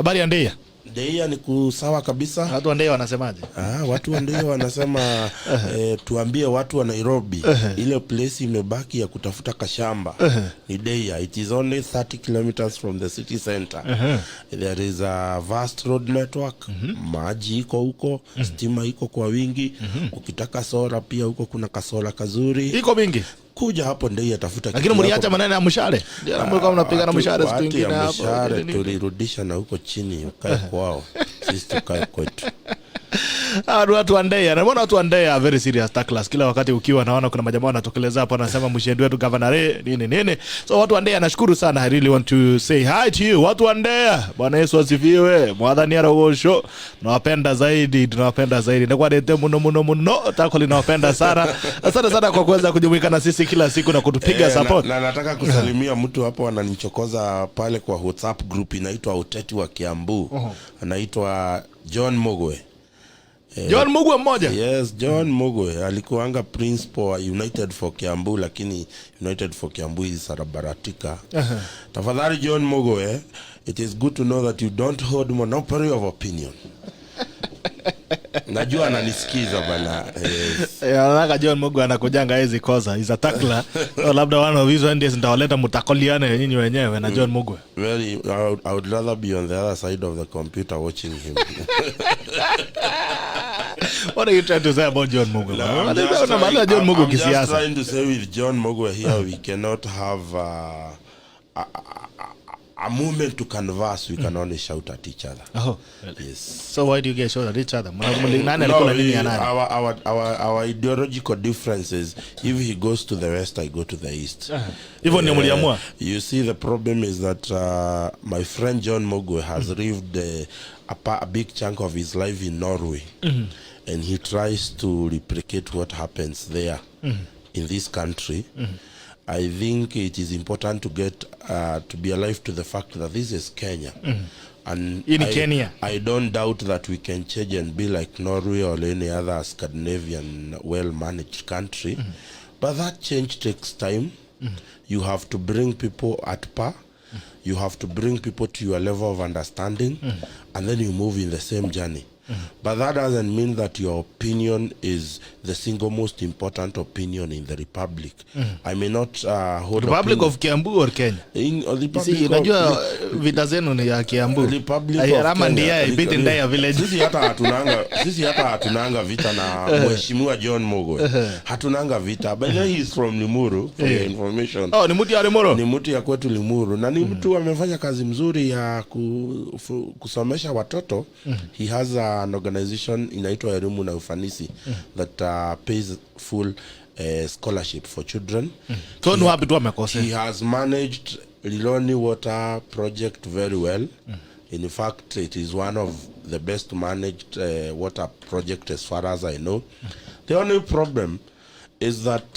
habari ya Ndeya? Ndeya ni kusawa kabisa. Watu wa Ndeya wanasemaje? Watu wa Ndeya wanasema tuambie watu wa Nairobi ile place imebaki ya kutafuta kashamba ni Ndeya. It is only 30 kilometers from the city center. There is a vast road network. Maji iko huko, stima iko kwa wingi. Ukitaka sola pia huko kuna kasola kazuri. Iko mingi. Kuja hapo Ndeya tafuta kitu. Lakini mliacha maneno ya mshahara. Ndio kama mnapigana mshahara siku nyingine hapo. Mshahara tulirudisha na huko chini ukae kwao. Sisi tukae kwetu. Watu wa Ndeya, naona watu wa Ndeya are very serious tacklers. Kila wakati ukiwa naona kuna majamaa wanatokeleza hapo wanasema Muchendu wetu governor nini. So watu wa Ndeya nashukuru sana. I really want to say hi to you. Watu wa Ndeya, Bwana Yesu asifiwe. Mwadhani arogosho. Tunawapenda zaidi. Ndio dete muno tako linawapenda sana. Asante sana kwa kuweza kujumuika na sisi kila siku na kutupiga support. Na nataka kusalimia mtu hapo wananichokoza pale kwa WhatsApp group inaitwa Uteti wa Kiambu. Anaitwa John Mogwe. John Mogwe mmoja? Yes, John Mogwe alikuanga principal wa United for Kiambu, lakini United for Kiambu is sarabaratika. Tafadhali John Mogwe, it is good to know that you don't hold monopoly of opinion. Najua ananisikiza bana. Nataka John Mogwe anakujanga hizi kosa. He's a tackler. Labda one of these days ndawaleta mutakoliane nyinyi wenyewe na John Mogwe. Well, I would rather be on the other side of the computer watching him. What are you trying to say about John Mogwe? I'm just trying to say with John Mogwe here we cannot have a moment to converse. We can only shout at each other. Oh, really? Yes. So why do you guys shout at each other? Our ideological differences. If he goes to the west, I go to the east. You see, the problem is that my friend John Mogwe has lived a big chunk of his life in Norway, and he tries to replicate what happens there in this country. I think it is important to get to be alive to the fact that this is Kenya. And in Kenya, I don't doubt that we can change and be like Norway or any other Scandinavian well-managed country. But that change takes time. You have to bring people at par. You have to bring people to your level of understanding, and then you move in the same journey. But that doesn't mean that your opinion is the single most important opinion in the Republic. I may not hold Republic of Kiambu or Kenya? In Republic unajua vita zenu ni ya Kiambu. Republic of Kenya. Ndeya village. Sisi hata hatunanga vita na mheshimiwa John Mogwe. Hatunanga vita. But he is from Limuru, for your information. Oh, ni mtu ya Limuru? Ni mtu ya kwetu Limuru. Na ni mtu amefanya kazi mzuri ya kusomesha watoto. He has an organization inaitwa Elimu na Ufanisi that pays full scholarship for children. So no happy to amekose. He has managed Liloni water project very well. In fact, it is one of the best managed water project as far as I know. The only problem is that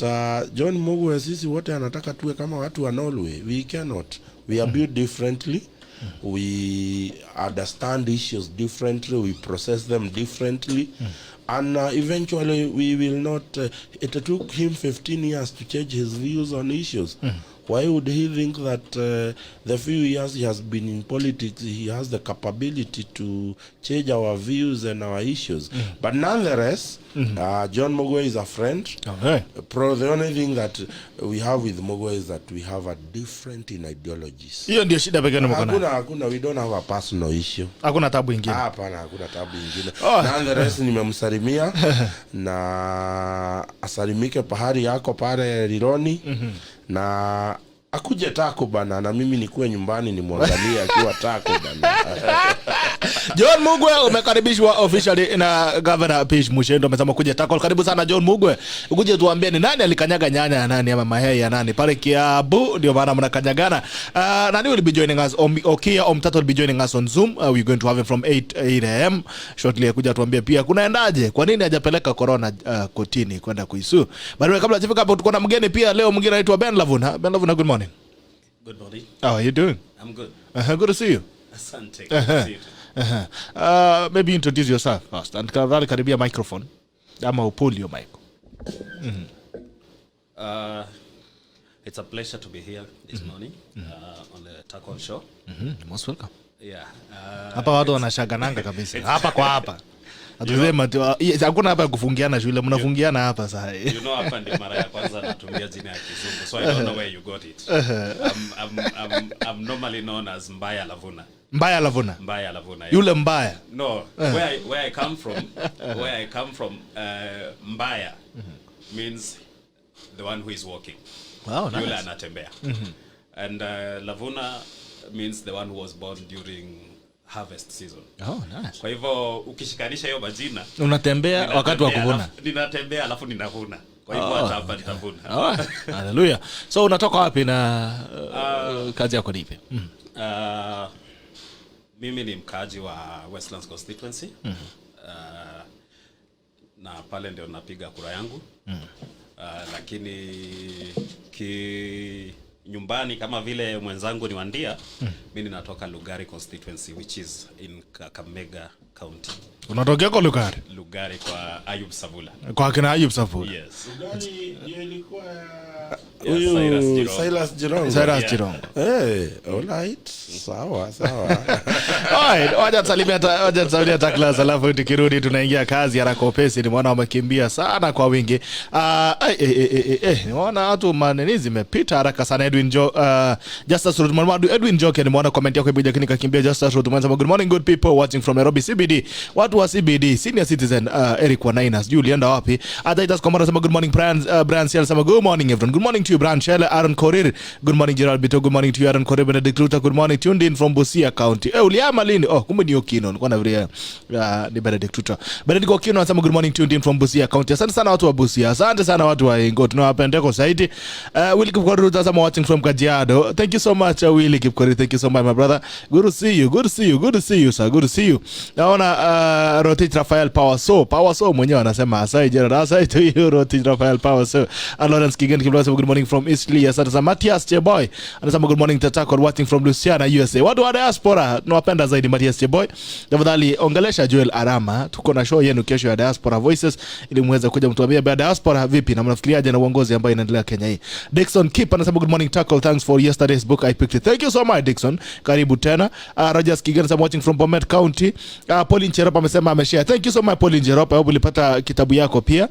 John Mogwe sisi wote anataka tuwe kama watu wa Norway. We cannot. We are built differently. We understand issues differently, we process them differently, and eventually we will not it took him 15 years to change his views on issues. Why would he think that the few years he has been in politics he has the capability to change our views and our issues? But nonetheless, John Mogwe is a friend. Okay. The only thing that we have with Mogwe is that we have a different in ideologies. Hiyo ndio shida pekee mko Hakuna, we don't have a personal issue. Hakuna tabu nyingine. Hapana, hakuna tabu nyingine. Nonetheless nimemsalimia na asalimike pahali yako pale Rironi. Na akuje tako bana, na mimi nikuwe nyumbani nimwangalie akiwa tako bana. John Mogwe umekaribishwa officially na Governor P.Muchendu, amesema kuja tako. Karibu sana John Mogwe. Ukuje tuambie ni nani alikanyaga nyanya ya nani ama mahea ya nani pale Kiambu, ndio maana mnakanyagana. Nani will be joining us? Okiya Omtatah will be joining us on Zoom. We're going to have him from 8 a.m. shortly. Akuja tuambie pia kunaendaje, kwa nini hajapeleka corona kotini kwenda kuisu. Bado kabla sifika hapo tuko na mgeni pia leo, mwingine anaitwa Lavuna. Lavuna, good morning. Good morning. How are you doing? I'm good. Good to see you. Asante. Good to see you. Maybe introduce yourself first and karibia microphone. Ama upull your mic. It's a pleasure to be here this morning on the Tackle Show. Most welcome. Yeah. Hapa watu wanashagananga kabisa. Hapa kwa hapa. Atusema hakuna hapa kufungiana shule, mnafungiana hapa sasa. You know, hapa ndio mara ya kwanza natumia jina ya Kizungu, so I don't know where you got it. I'm normally known as Mbaya Lavuna. Mbaya Lavuna. Mbaya Lavuna. Yeah. Yule mbaya. No, where I come from, Mbaya means the one who is walking. Wow, nice. Yule anatembea. And Lavuna means the one who was born during harvest season. Oh, nice. Kwa hivyo ukishikanisha hiyo majina, unatembea wakati wa kuvuna. Ninatembea alafu ninavuna. Kwa hivyo hata hapa nitavuna. Hallelujah. So unatoka wapi na kazi yako ni ipi? Mimi ni mkaaji wa Westlands constituency. Na pale ndio napiga kura yangu. Lakini nyumbani kama vile mwenzangu ni Wandia, mimi natoka Lugari constituency, which is in Kakamega County. Unatokea kwa Lugari? Lugari kwa Ayub Savula. Kwa kina Ayub Savula. Yes. Lugari ndio ilikuwa Silas Jirongo. Silas Jirongo. Alright. Sawa. Alright, wacha tusalimia Taklas, alafu tukirudi tunaingia kazi haraka upesi. Nimeona wamekimbia sana kwa wingi. Nimeona watu maneni zimepita haraka sana. Edwin Joke nimeona comment yako ibija kinika kimbia. Justice Ruth mwanza, good morning good people watching from Nairobi CBD. Watu wa CBD senior citizen Eric Wanaina sijui ulienda wapi. Adaitas Komara sema good morning Brian Ciel sema good morning everyone. Good morning to you Brian Shell, Aaron Korir. Good morning Gerald Bito. Good morning to you Aaron Korir. Benedict Luther. Good morning, tuned in from Busia County. Uliama lini? Kumbe ni Okino. Nilikuwa nafikiria ni Benedict Luther. Benedict Okino anasema good morning, tuned in from Busia County. Asante sana watu wa Busia. Asante sana watu wa Ingo. Tunawapenda kwa zaidi. Willy Kipkorir anasema watching from Kajiado. Thank you so much Willy Kipkorir. Thank you so much my brother. Good to see you. Good to see you. Good to see you sir. Good to see you. Naona Rotit Rafael Power so mwenyewe anasema asai Gerard. Asai to you Rotit Rafael Power so. Lawrence Kigen Kibla good morning from Eastleigh. Asante sana Matthias Cheboy. Anasema good morning Tatakor watching from Louisiana USA. Watu wa diaspora tunawapenda zaidi Matthias Cheboy. Tafadhali ongelesha Joel Arama. Tuko na show yenu kesho ya Diaspora Voices ili muweze kuja mtuambie baada diaspora vipi na mnafikiriaje na uongozi ambao inaendelea Kenya hii. Dixon Kip anasema good morning Tackle, thanks for yesterday's book I picked it. Thank you so much Dixon. Karibu tena. Rogers Kigen anasema watching from Bomet County. Pauline Cherop amesema ameshare. Thank you so much Pauline Cherop. Hope ulipata kitabu yako pia.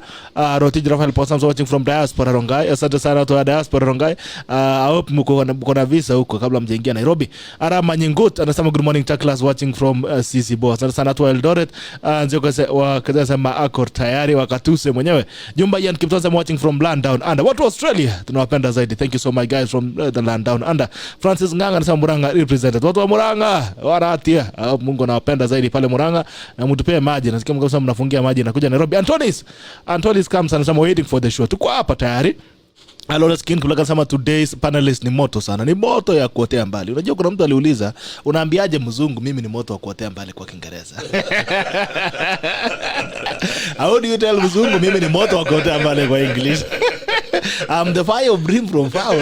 Rotij Rafael Posam watching from Diaspora Rongai. Asante sana watu wa Diaspora Rongai. I hope mko na visa huko kabla mjaingia Nairobi. Arama Nyingut anasema good morning Taklas watching from CC Boss. Asante sana watu wa Eldoret. Nzio wakasema ako tayari wakatuse mwenyewe. Jumba Ian Kiptonza watching from Land Down Under. Watu wa Australia tunawapenda zaidi. Thank you so much guys from the Land Down Under. Francis Nganga anasema Muranga represented. Watu wa Muranga wanatia. Mungu anawapenda zaidi pale Muranga na mtupee maji. Nasikia mkasema mnafungia maji na kuja Nairobi. Antonis comes anasema waiting for the show. Tuko hapa tayari. Alora Skin kulaka sama today's panelist ni moto sana. Ni moto ya kuotea mbali. Unajua kuna mtu aliuliza, unaambiaje mzungu mimi ni moto wa kuotea mbali kwa Kiingereza? How do you tell mzungu mimi ni moto wa kuotea mbali kwa English? I'm the fire of dream from far.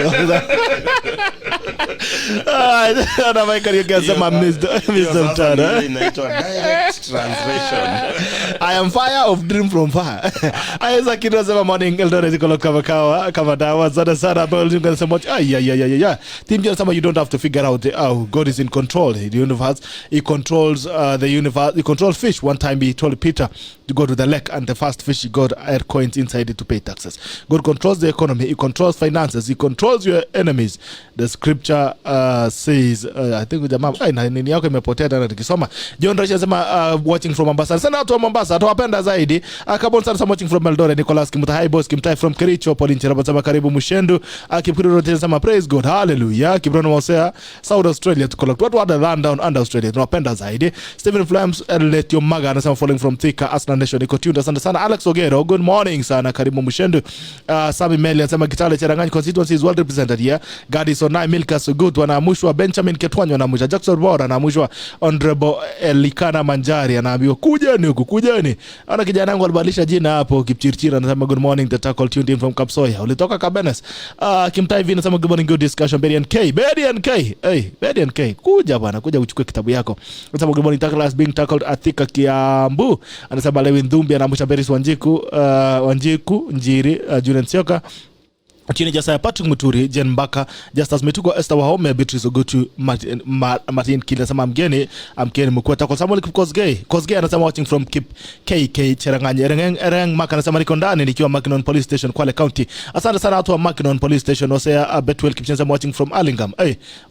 Ana maika yake sema Mr. Tara. Direct translation. I am fire of dream from far. Aiza kidogo sema morning Eldoret iko kama dawa sana building and so much. Team just you don't have to figure out how God is in control. The universe, he controls the universe. He controls fish. One time he told Peter to go to the lake and the first fish got air coins inside it to pay taxes. God controls the economy. He controls finances. He controls your enemies. The scripture says I think jamaa nini yako imepotea tena tukisoma. John Rashid anasema watching from Mombasa. Sana watu wa Mombasa tuwapenda zaidi. Kabon sana watching from Eldoret. Nicholas Kimutai boss Kimtai from Kericho. Pauline Cherop anasema karibu Muchendu. Kipkuru rote anasema praise God. Hallelujah. Kibrono Mosea South Australia to collect. Watu wa Land Down Under Australia tunawapenda zaidi. Stephen Flames let your maga anasema following from Thika Aslan Nation iko tuned. Asante sana Alex Ogero. Good morning sana karibu Muchendu. Sami Meli anasema Kitale Cherangani constituency is well represented here. Gadison Nai Milka Sugut wanamushwa Benjamin Ketwanyo anamushwa Jackson Bora anamushwa Honorable Elikana Manjari anaambiwa kujeni. Ana kijana wangu alibadilisha jina hapo Kipchirchira anasema good morning the tackle tuned in from Kapsoya. Ulitoka Kabenes. Kimtai Vina anasema good morning good discussion Bedian K. Kuja bwana kuja uchukue kitabu yako. Anasema good morning tackle being tackled at Thika Kiambu. Anasema Lewin Dhumbi anamusha Beris Wanjiku Njiri Julian Sioka. chini Jasaya Patrick Muturi, Jen Mbaka, Justus Mituko, Esther Wahome, Beatrice Ogutu, Martin Kila sama mgeni mkweta kwa Samuel Kosgei anasema watching from KK Cherangani. Ereng Maka anasema niko ndani nikiwa Mackinnon Police Station Kwale County. Asante sana watu wa Mackinnon Police Station. Osea Betwell Kipchenza watching from Allingham.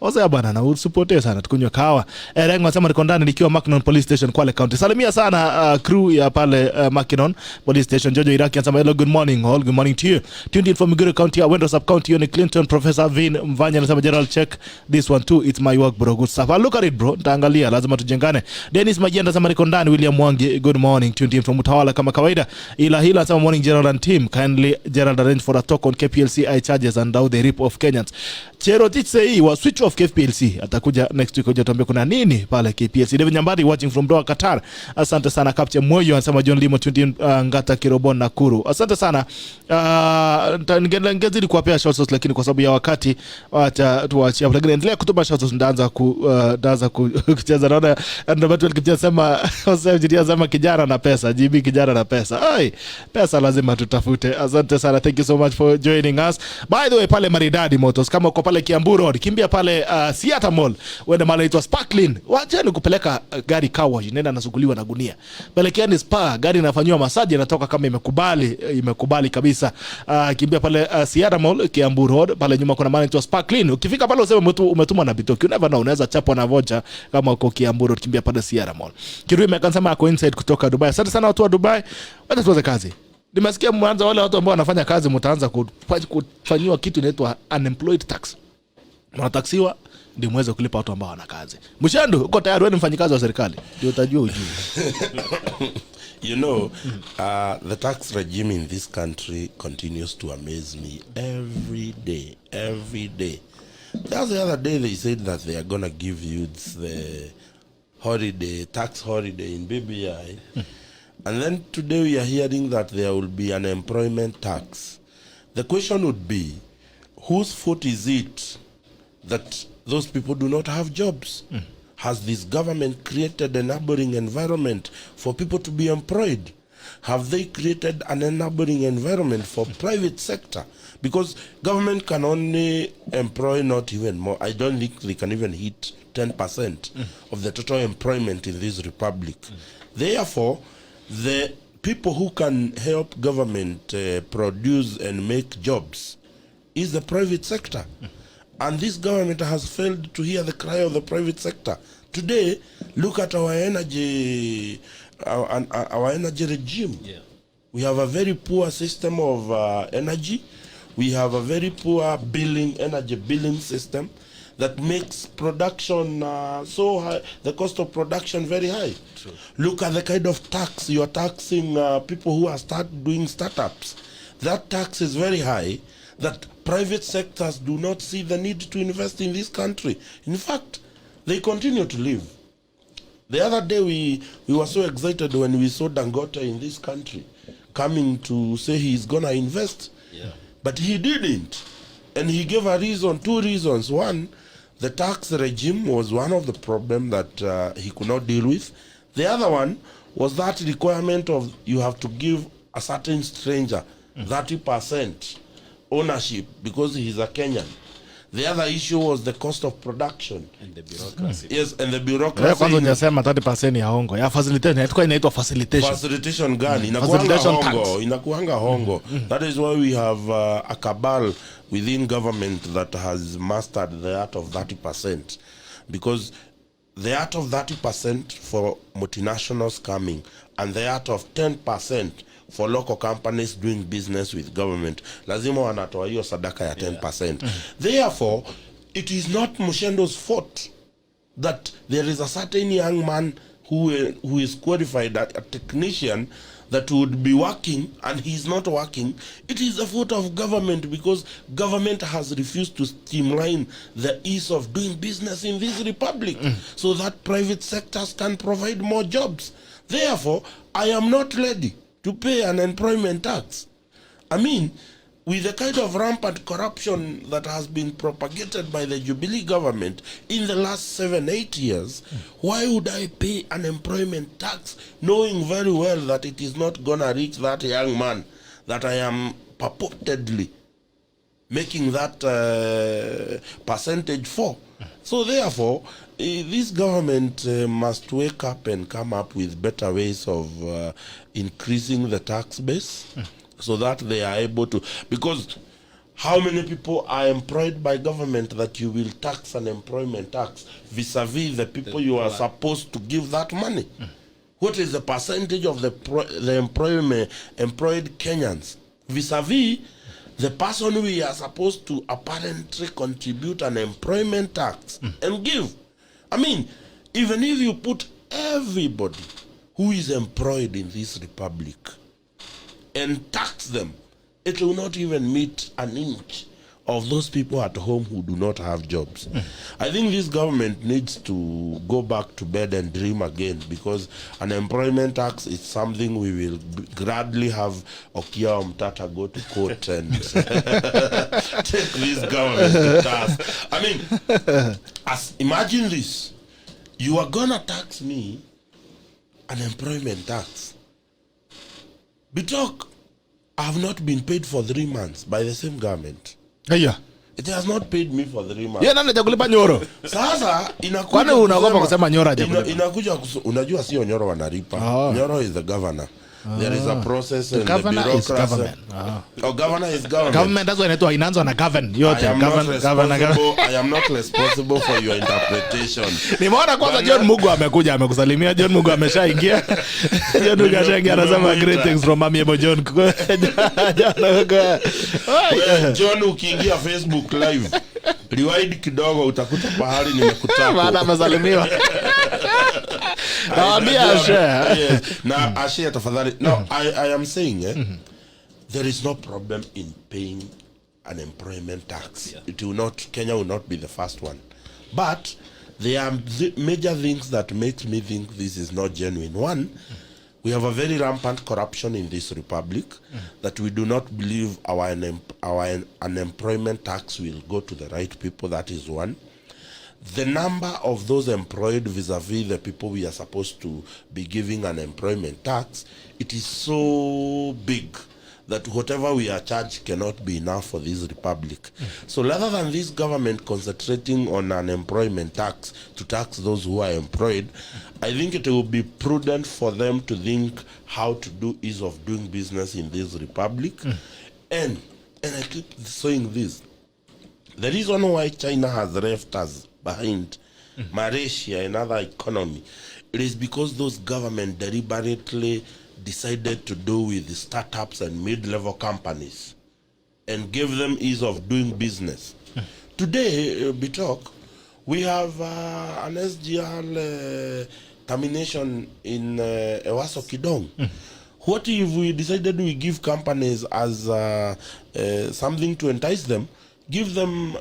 Osea bana na usupote sana tukunywa kahawa. Ereng anasema niko ndani nikiwa Mackinnon Police Station Kwale County. Salimia sana crew ya pale Mackinnon Police Station. Jojo Iraki anasema hello, good morning all, good morning to you. Tuned in from Migori County, Wendo Sub County, Yoni Clinton, Professor Vin Mvanya anasema Gerald check this one too, it's my work bro, good stuff. Look at it bro, nitaangalia, lazima tujengane. Dennis Majenda anasema niko ndani. William Mwangi, good morning, tuned in from Utawala kama kawaida. Hila anasema morning Gerald and team, kindly Gerald arrange for a talk on KPLC charges and how they rip off Kenyans. Chero Titsei wa switch off KPLC atakuja next week kuja tuambie kuna nini pale KPLC. David Nyambari watching from Doha Qatar, asante sana. Captain Moyo anasema John Limo tuned in Ngata Kirobon Nakuru, asante sana. Ngezidi kuwapea shoutouts lakini kwa sababu ya wakati acha tuachie. Lakini endelea kutuma shoutouts, ndaanza kucheza naona ndio watu wakisema sasa jidia zama kijana na pesa, GB kijana na pesa. Pesa lazima tutafute. Asante sana, thank you so much for joining us. By the way, pale Maridadi Motors kama uko pale Kiambu Road, kimbia pale Seattle Mall, wende mahali inaitwa Sparkling. Wacheni kupeleka gari car wash, nenda nasuguliwa na gunia. Pelekeni spa, gari inafanywa massage, inatoka kama imekubali kabisa. Kimbia pale Seattle Mall Kiambu Road, pale nyuma kuna mahali inaitwa Sparkling. Ukifika pale useme umetumwa na Bitoki, you never know, unaweza chapwa na vocha kama uko Kiambu Road. Kimbia pale Seattle Mall. Kirui mekansema ako inside kutoka Dubai. Asante sana watu wa Dubai, wacha tuanze kazi. Nimesikia mwanzo wale watu ambao wanafanya kazi mtaanza kufanywa kitu inaitwa unemployed tax. Mnataksiwa ndio muweze kulipa watu ambao wana kazi. Muchendu, uko tayari wewe ni mfanyikazi wa serikali? Ndio utajua ujui. You know, the tax regime in this country continues to amaze me every day. Just the other day they said that they are going to give you the tax holiday in BBI. And then today we are hearing that there will be an employment tax. The question would be, whose fault is it that those people do not have jobs? Has this government created an enabling environment for people to be employed? Have they created an enabling environment for private sector? Because government can only employ not even more. I don't think they can even hit 10% of the total employment in this republic. Therefore, the people who can help government produce and make jobs is the private sector. And this government has failed to hear the cry of the private sector. Today, look at our energy regime. Yeah. We have a very poor system of energy. We have a very poor energy billing system that makes production so high, the cost of production very high. True. Look at the kind of tax you are taxing people who are doing startups. That tax is very high, that private sectors do not see the need to invest in this country. In fact, they continue to live. The other day we were so excited when we saw Dangote in this country coming to say he's gonna invest. Yeah. But he didn't. And he gave two reasons. One, the tax regime was one of the problems that he could not deal with. The other one was that requirement of you have to give a certain stranger 30% ownership because he's a Kenyan. The other issue was the cost of production and the bureaucracy. Yes, and the bureaucracy. Kwanza unasema 30% ya hongo. Ya facilitation, inaitwa facilitation. Facilitation gani? Inakuanga hongo. That is why we have a cabal within government that has mastered the art of 30%. Because the art of 30% for multinationals coming and the art of 10% for local companies doing business with government, lazima wanatoa hiyo sadaka ya 10%. Therefore, it is not Muchendu's fault that there is a certain young man who is qualified, a technician that would be working and he is not working. It is the fault of government because government has refused to streamline the ease of doing business in this republic so that private sectors can provide more jobs. Therefore, I am not ready to pay an employment tax. I mean, with the kind of rampant corruption that has been propagated by the Jubilee government in the last 7-8 years, why would I pay an employment tax knowing very well that it is not going to reach that young man that I am purportedly making that percentage for. So therefore, this government must wake up and come up with better ways of increasing the tax base so that they are able to, because how many people are employed by government that you will tax an employment tax vis-a-vis the people you are supposed to give that money? What is the percentage of the employed Kenyans vis-a-vis the person we are supposed to apparently contribute an employment tax and give? I mean, even if you put everybody who is employed in this republic and tax them, it will not even meet an inch of those people at home who do not have jobs. I think this government needs to go back to bed and dream again, because an employment tax is something we will gladly have Okiya Omtatah go to court and take this government to task. I mean, imagine this. You are gonna tax me an employment tax. Bitok, I have not been paid for 3 months by the same government. Yeah. It has not paid me for 3 months. Yeah, nani hajakulipa nyoro? Sasa inakuja Kwani unaogopa kusema nyoro hajakulipa? Inakuja unajua sio nyoro wanalipa. Nyoro is the governor. There is a process and the governor bureaucracy. is government. Oh, governor is government. Government that's when inaitwa inaanza na govern yote. I am not responsible for your interpretation. Nimeona kwanza John Mugu amekuja amekusalimia. John Mugu ameshaingia. John Mugu ameshaingia anasema greetings from amiable John. John ukiingia Facebook live, rewind kidogo utakuta pahali nimekutaka. Maana amesalimiwa. Naambia share. Na ashare tafadhali. No, I am saying there is no problem in paying an employment tax. It will not, Kenya will not be the first one. But there are major things that makes me think this is not genuine. One, we have a very rampant corruption in this republic that we do not believe our unemployment tax will go to the right people. That is one. The number of those employed vis-a-vis the people we are supposed to be giving an employment tax, it is so big that whatever we are charged cannot be enough for this republic. So rather than this government concentrating on an employment tax to tax those who are employed, I think it will be prudent for them to think how to do ease of doing business in this republic. And I keep saying this, the reason why China has left us behind Malaysia and other economy, it is because those government deliberately decided to do with the startups and mid-level companies and give them ease of doing business. Today, Bitok, we have an SGR termination in Ewaso Kidong. What if we decided we give companies as something to entice them, give them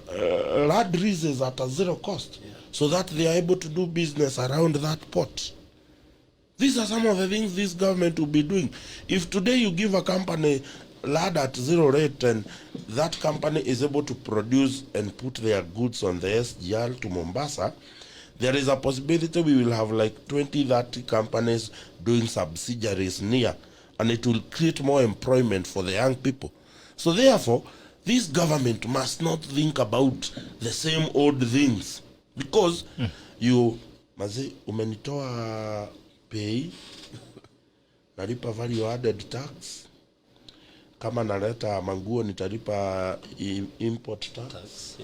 land leases at a zero cost, so that they are able to do business around that port? These are some of the things this government will be doing. If today you give a company land at zero rate and that company is able to produce and put their goods on the SGR to Mombasa, there is a possibility we will have like 20-30 companies doing subsidiaries near, and it will create more employment for the young people. So therefore, this government must not think about the same old things, because you mazi umenitoa pay nalipa value added tax, kama naleta manguo nitalipa import tax,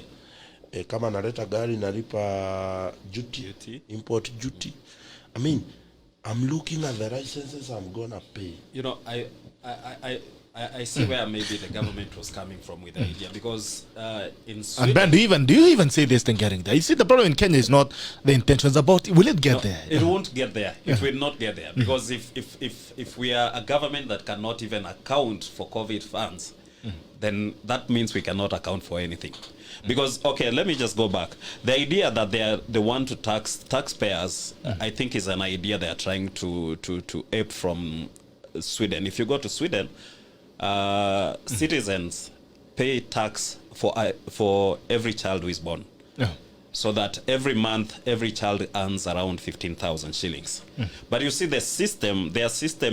kama naleta gari nalipa duty, import duty. I mean, I'm looking at the licenses I'm gonna pay. You know, I see where maybe the government was coming from with the idea, because in Sweden... And Ben, do you even see this thing getting there? You see, the problem in Kenya is not the intentions about it. Will it get there? It won't get there. It will not get there. Because if we are a government that cannot even account for COVID funds, then that means we cannot account for anything. Because, okay, let me just go back. The idea that they want to tax taxpayers, I think is an idea they are trying to ape from Sweden. If you go to Sweden, citizens pay tax for every child who is born, so that every month every child earns around 15,000 shillings. But you see, their system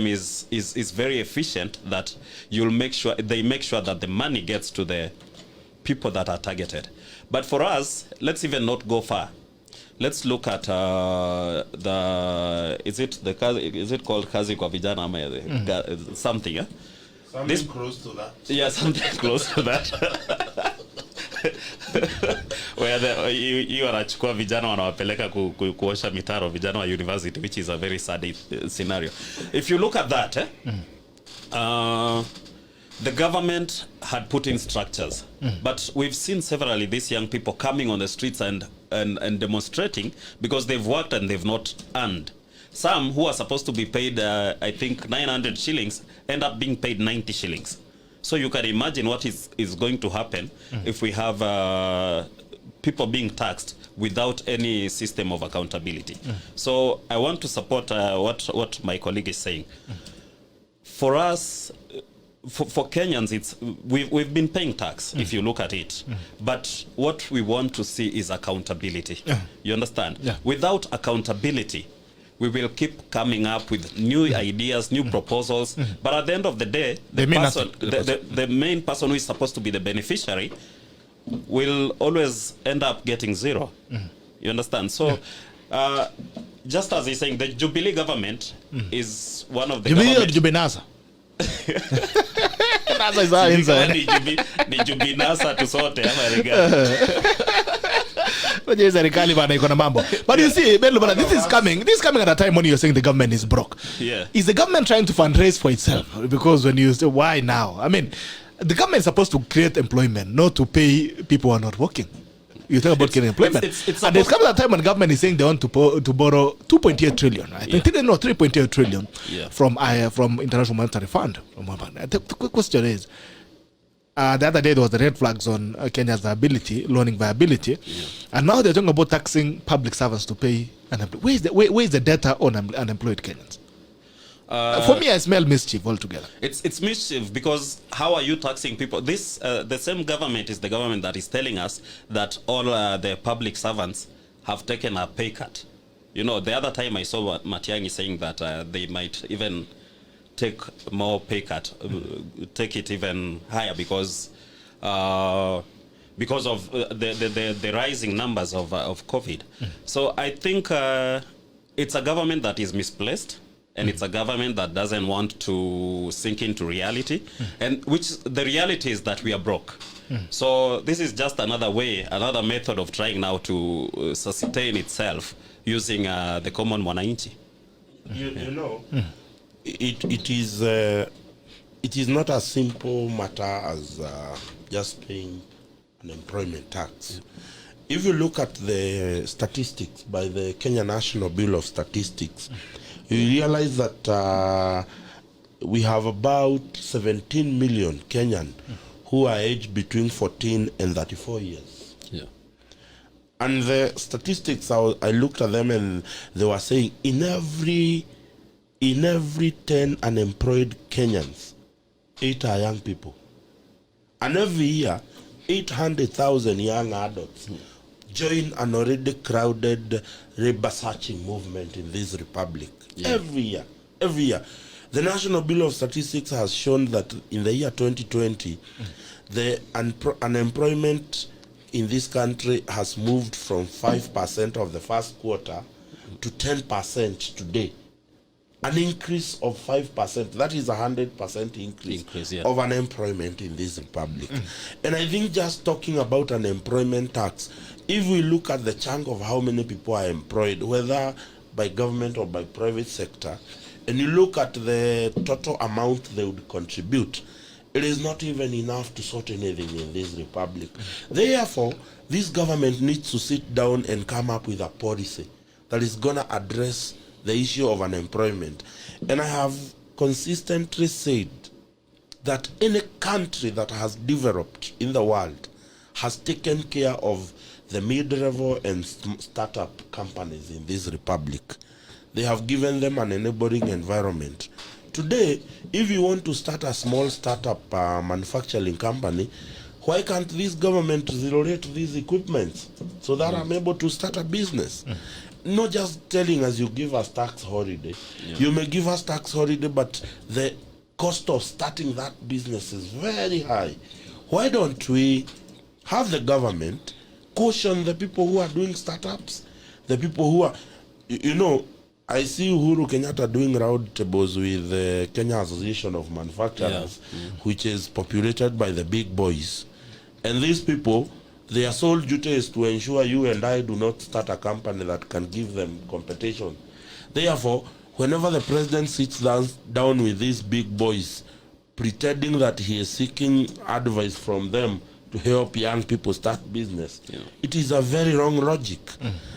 is very efficient, that they make sure that the money gets to the people that are targeted. But for us, let's even not go far. Let's look at is it called kazi kwa vijana something, eh? Something close to that. Yeah, something close to that. Where you wanachukua vijana wanawapeleka kuosha mitaro vijana wa university, which is a very sad scenario. If you look at that, the government had put in structures, but we've seen severally these young people coming on the streets and demonstrating because they've worked and they've not earned. Some who are supposed to be paid, I think, 900 shillings end up being paid 90 shillings. So you can imagine what is going to happen if we have people being taxed without any system of accountability. So I want to support what my colleague is saying. For us, for Kenyans, we've been paying tax, if you look at it. But what we want to see is accountability. You understand? Yeah. Without accountability, we will keep coming up with new ideas, new proposals. But at the end of the day, the main person who is supposed to be the beneficiary will always end up getting zero. You understand? So, just as he's saying, the Jubilee government is one of the Jubilee NASA. NASA is our inside. Ni Jubinasa to sote ama regard. But you see, this is coming at a time when you're saying the government is broke. Yeah. Is the government trying to fundraise for itself? Because when you say, why now? I mean, the government is supposed to create employment, not to pay people who are not working. You talk about getting employment. And there's coming a time when the government is saying they want to borrow 2.8 trillion. I think 3.8 trillion from International Monetary Fund. The question is, the other day there was the red flags on Kenya's loaning viability, and now they're talking about taxing public servants to pay unemployed. Where is the data on unemployed Kenyans? For me, I smell mischief altogether. It's mischief because how are you taxing people? This the same government is the government that is telling us that all the public servants have taken a pay cut. You know, the other time I saw Matiang'i saying that they might even take more pay cut, take it even higher because of the rising numbers of COVID. So I think it's a government that is misplaced. And it's a government that doesn't want to sink into reality, and which the reality is that we are broke. So this is just another method of trying now to sustain itself using the common mwananchi. You know, it is not a simple matter as just paying unemployment tax. If you look at the statistics by the Kenya National Bureau of Statistics, you realize that we have about 17 million Kenyan who are aged between 14 and 34 years. Yeah. And the statistics, I looked at them and they were saying in every 10 unemployed Kenyans, 8 are young people. And every year, 800,000 young adults join an already crowded labor-searching movement in this republic. Every year. The National Bureau of Statistics has shown that in the year 2020, the unemployment in this country has moved from 5% of the first quarter to 10% today. An increase of 5%. That is 100% increase of unemployment in this republic. And I think just talking about unemployment tax, if we look at the chunk of how many people are employed, whether by government or by private sector, and you look at the total amount they would contribute, it is not even enough to sort anything in this republic. Therefore, this government needs to sit down and come up with a policy that is going to address the issue of unemployment. And I have consistently said that any country that has developed in the world has taken care of the mid-level and startup companies in this republic. They have given them an enabling environment. Today, if you want to start a small startup manufacturing company, why can't this government relate these equipments so that I'm able to start a business? Not just telling us you give us tax holiday. You may give us tax holiday, but the cost of starting that business is very high. Why don't we have the government caution the people who are doing startups, the people who are, you know, I see Uhuru Kenyatta doing round tables with the Kenya Association of Manufacturers, which is populated by the big boys. And these people, their sole duty is to ensure you and I do not start a company that can give them competition. Therefore, whenever the president sits down with these big boys, pretending that he is seeking advice from them to help young people start business, it is a very wrong logic.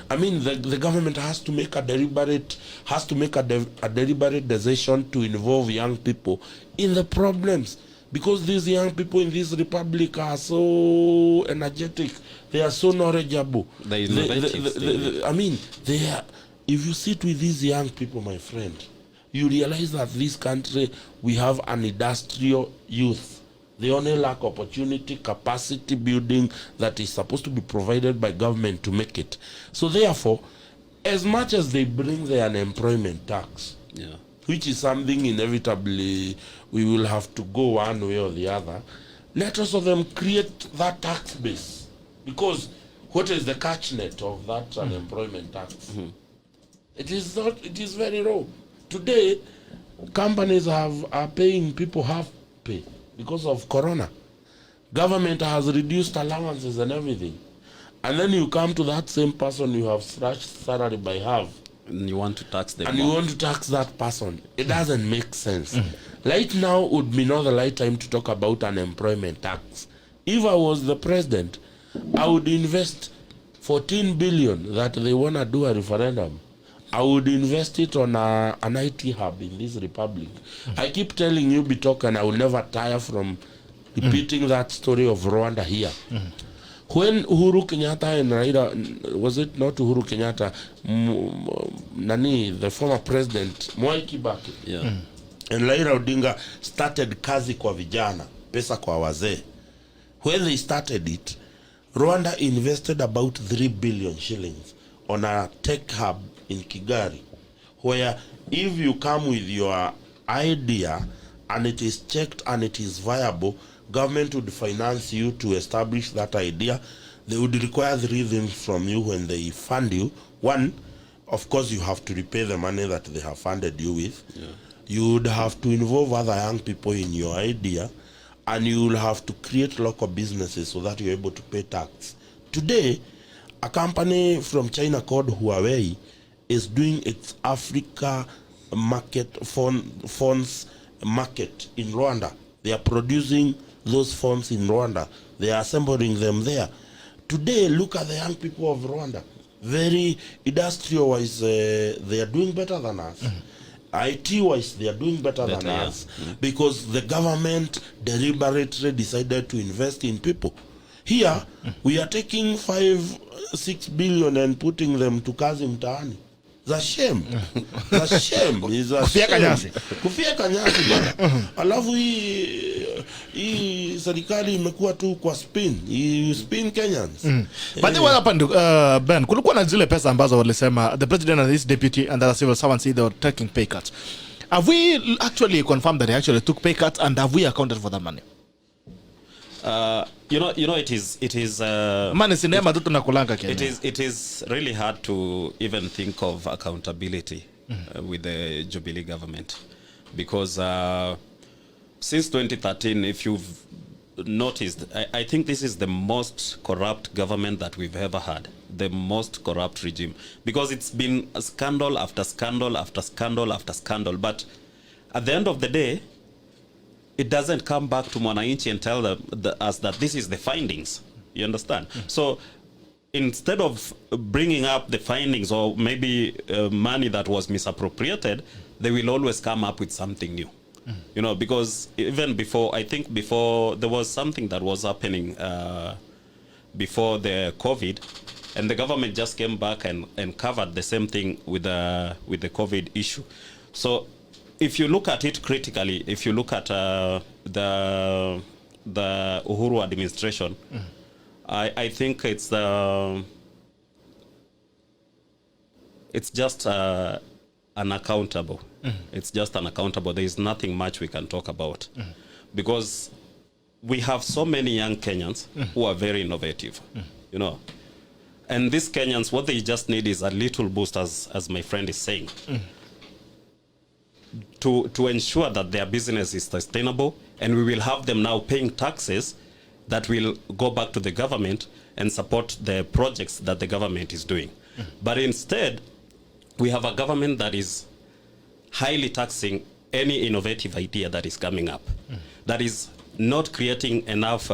I mean, the government has to make a deliberate decision to involve young people in the problems, because these young people in this republic are so energetic, they are so knowledgeable. I mean, they are. If you sit with these young people, my friend, you realize that this country, we have an industrial youth. They only lack opportunity, capacity building that is supposed to be provided by government to make it. So therefore, as much as they bring the unemployment tax, which is something inevitably we will have to go one way or the other, let us of them create that tax base. Because what is the catch net of that unemployment tax? It is not. It is very low. Today, companies are paying people half pay because of corona. Government has reduced allowances and everything. And then you come to that same person, you have slashed salary by half. And you want to tax them. And you want to tax that person. It doesn't make sense. Right now would be not the right time to talk about unemployment tax. If I was the president, I would invest 14 billion that they want to do a referendum. I would invest it on an IT hub in this republic. I keep telling you, Bitok, and I will never tire from repeating that story of Rwanda here. When Uhuru Kenyatta and Raila, was it not Uhuru Kenyatta, the former president, Mwai Kibaki, and Raila Odinga started kazi kwa vijana, pesa kwa wazee. When they started it, Rwanda invested about 3 billion shillings on a tech hub in Kigali, where if you come with your idea and it is checked and it is viable, government would finance you to establish that idea. They would require 3 things from you when they fund you. One, of course, you have to repay the money that they have funded you with. You would have to involve other young people in your idea, and you will have to create local businesses so that you're able to pay tax. Today, a company from China called Huawei is doing its Africa market phones market in Rwanda. They are producing those phones in Rwanda. They are assembling them there. Today, look at the young people of Rwanda. Very industrial-wise, they are doing better than us. IT-wise, they are doing better than us. Because the government deliberately decided to invest in people. Here, we are taking 5-6 billion and putting them to kazi mtaani. It's a shame. It's a shame. It's a shame. Kufia nyasi bana. Alafu hii serikali imekuwa tu kwa spin. Spin Kenyans. But then what happened, Ben? Kulikuwa na zile pesa ambazo walisema the president and his deputy and the civil servants they were taking pay cuts. Have we actually confirmed that they actually took pay cuts, and have we accounted for that money? You know, it is money sinema tu tunakulanga Kenya. It is really hard to even think of accountability with the Jubilee government, because since 2013, if you've noticed, I think this is the most corrupt government that we've ever had, the most corrupt regime, because it's been a scandal after scandal after scandal after scandal, but at the end of the day, it doesn't come back to Mwananchi and tell us that this is the findings. You understand? So instead of bringing up the findings or maybe money that was misappropriated, they will always come up with something new. You know, because even before, I think before, there was something that was happening before the COVID, and the government just came back and covered the same thing with the COVID issue. So if you look at it critically, if you look at the Uhuru administration, I think it's just unaccountable. It's just unaccountable. There is nothing much we can talk about, because we have so many young Kenyans who are very innovative, you know. And these Kenyans, what they just need is a little boost, as my friend is saying, to ensure that their business is sustainable, and we will have them now paying taxes that will go back to the government and support the projects that the government is doing. But instead, we have a government that is highly taxing any innovative idea that is coming up, that is not creating enough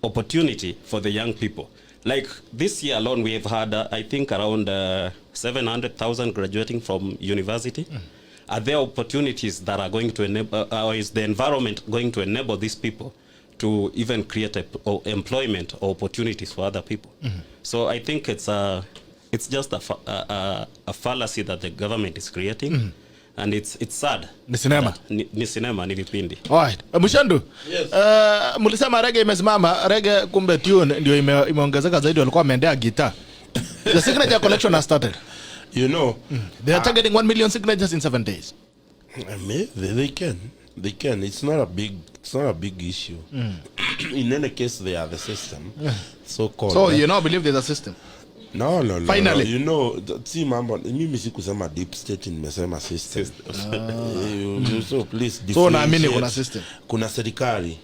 opportunity for the young people. Like this year alone, we have had, I think, around 700,000 graduating from university. Are there opportunities that are going to enable, or is the environment going to enable these people to even create employment or opportunities for other people? So I think it's just a fallacy that the government is creating. And it's sad. Ni sinema. Ni sinema, ni vipindi. Alright. Muchendu. Yes. Mulisema reggae imesimama, reggae kumbe tune ndio imeongezeka zaidi, walikuwa wameendea guitar. The signature collection has started. You know, They are targeting 1 million signatures in 7 days. they can. They can. It's not a big issue. In any case, they are the system. So called. So you now believe there's a system. No. Finally. You know, see mambo, mimi sikusema deep state, nimesema system. So please differentiate. So naamini kuna system. Kuna serikali.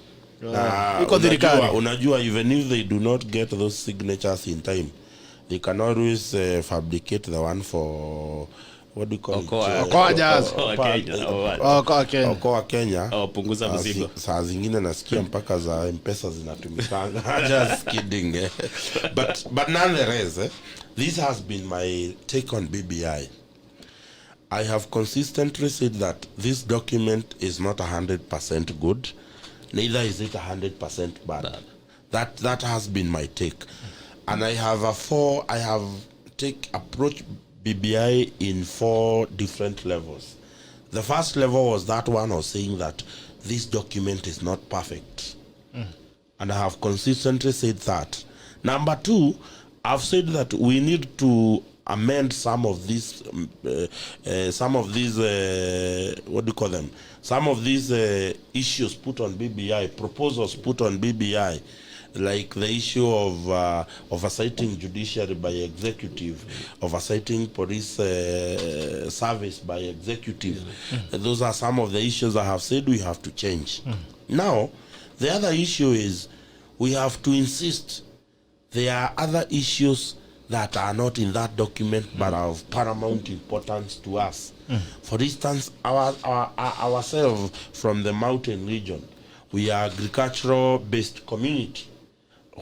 Iko serikali. Unajua, even if they do not get those signatures in time, they can always fabricate the one for, what do you call Okoa Jazz. Okoa Kenya. Punguza mzigo. Saa zingine nasikia mpaka za M-Pesa zinatumikanga. Just kidding. But nonetheless, this has been my take on BBI. I have consistently said that this document is not 100% good. Neither is it 100% bad. That has been my take. And I have approached BBI in 4 different levels. The first level was that one of saying that this document is not perfect. And I have consistently said that. Number 2, I've said that we need to amend some of these what do you call them? Some of these issues put on BBI, proposals put on BBI, like the issue of oversighting judiciary by executive, oversighting police service by executive. Those are some of the issues I have said we have to change. Now, the other issue is we have to insist there are other issues that are not in that document but are of paramount importance to us. For instance, ourselves from the mountain region, we are agricultural-based community.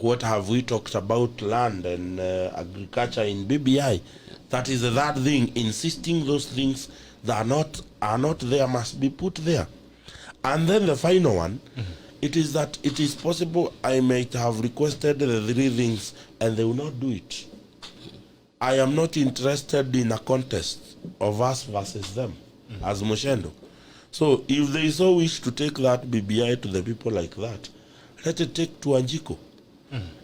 What have we talked about land and agriculture in BBI? That is that thing, insisting those things that are not there must be put there. And then the final one, it is that it is possible I might have requested the 3 things and they will not do it. I am not interested in a contest of us versus them as Muchendu. So if they so wish to take that BBI to the people like that, let it take to Wanjiku.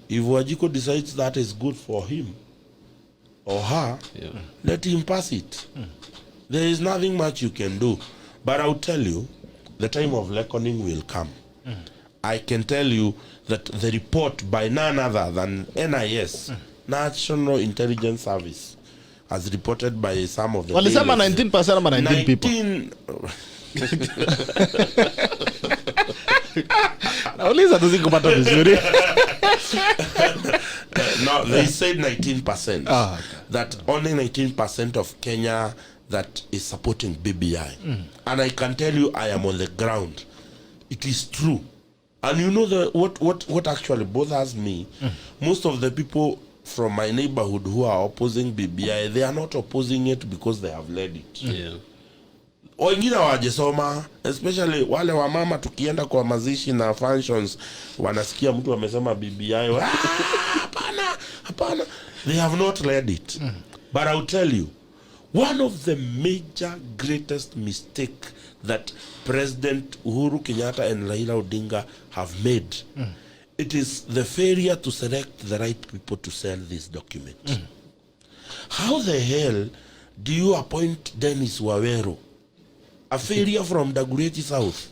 If Wanjiku decides that is good for him or her, let him pass it. There is nothing much you can do. But I'll tell you, the time of reckoning will come. I can tell you that the report by none other than NIS, National Intelligence Service, as reported by some of the... Walisema 19% ama 19 people. Nauliza tuzi kupata vizuri. No, they said 19%. Okay. That only 19% of Kenya that is supporting BBI. And I can tell you I am on the ground. It is true. And you know what actually bothers me? Most of the people from my neighborhood who are opposing BBI, they are not opposing it because they have led it. Wengine wajisoma, especially wale wa mama tukienda kwa mazishi na functions, wanasikia mtu amesema BBI, hapana. They have not led it. But I'll tell you, one of the major greatest mistake that President Uhuru Kenyatta and Raila Odinga have made, it is the failure to select the right people to sell this document. How the hell do you appoint Dennis Wawero, a failure from Dagoretti South?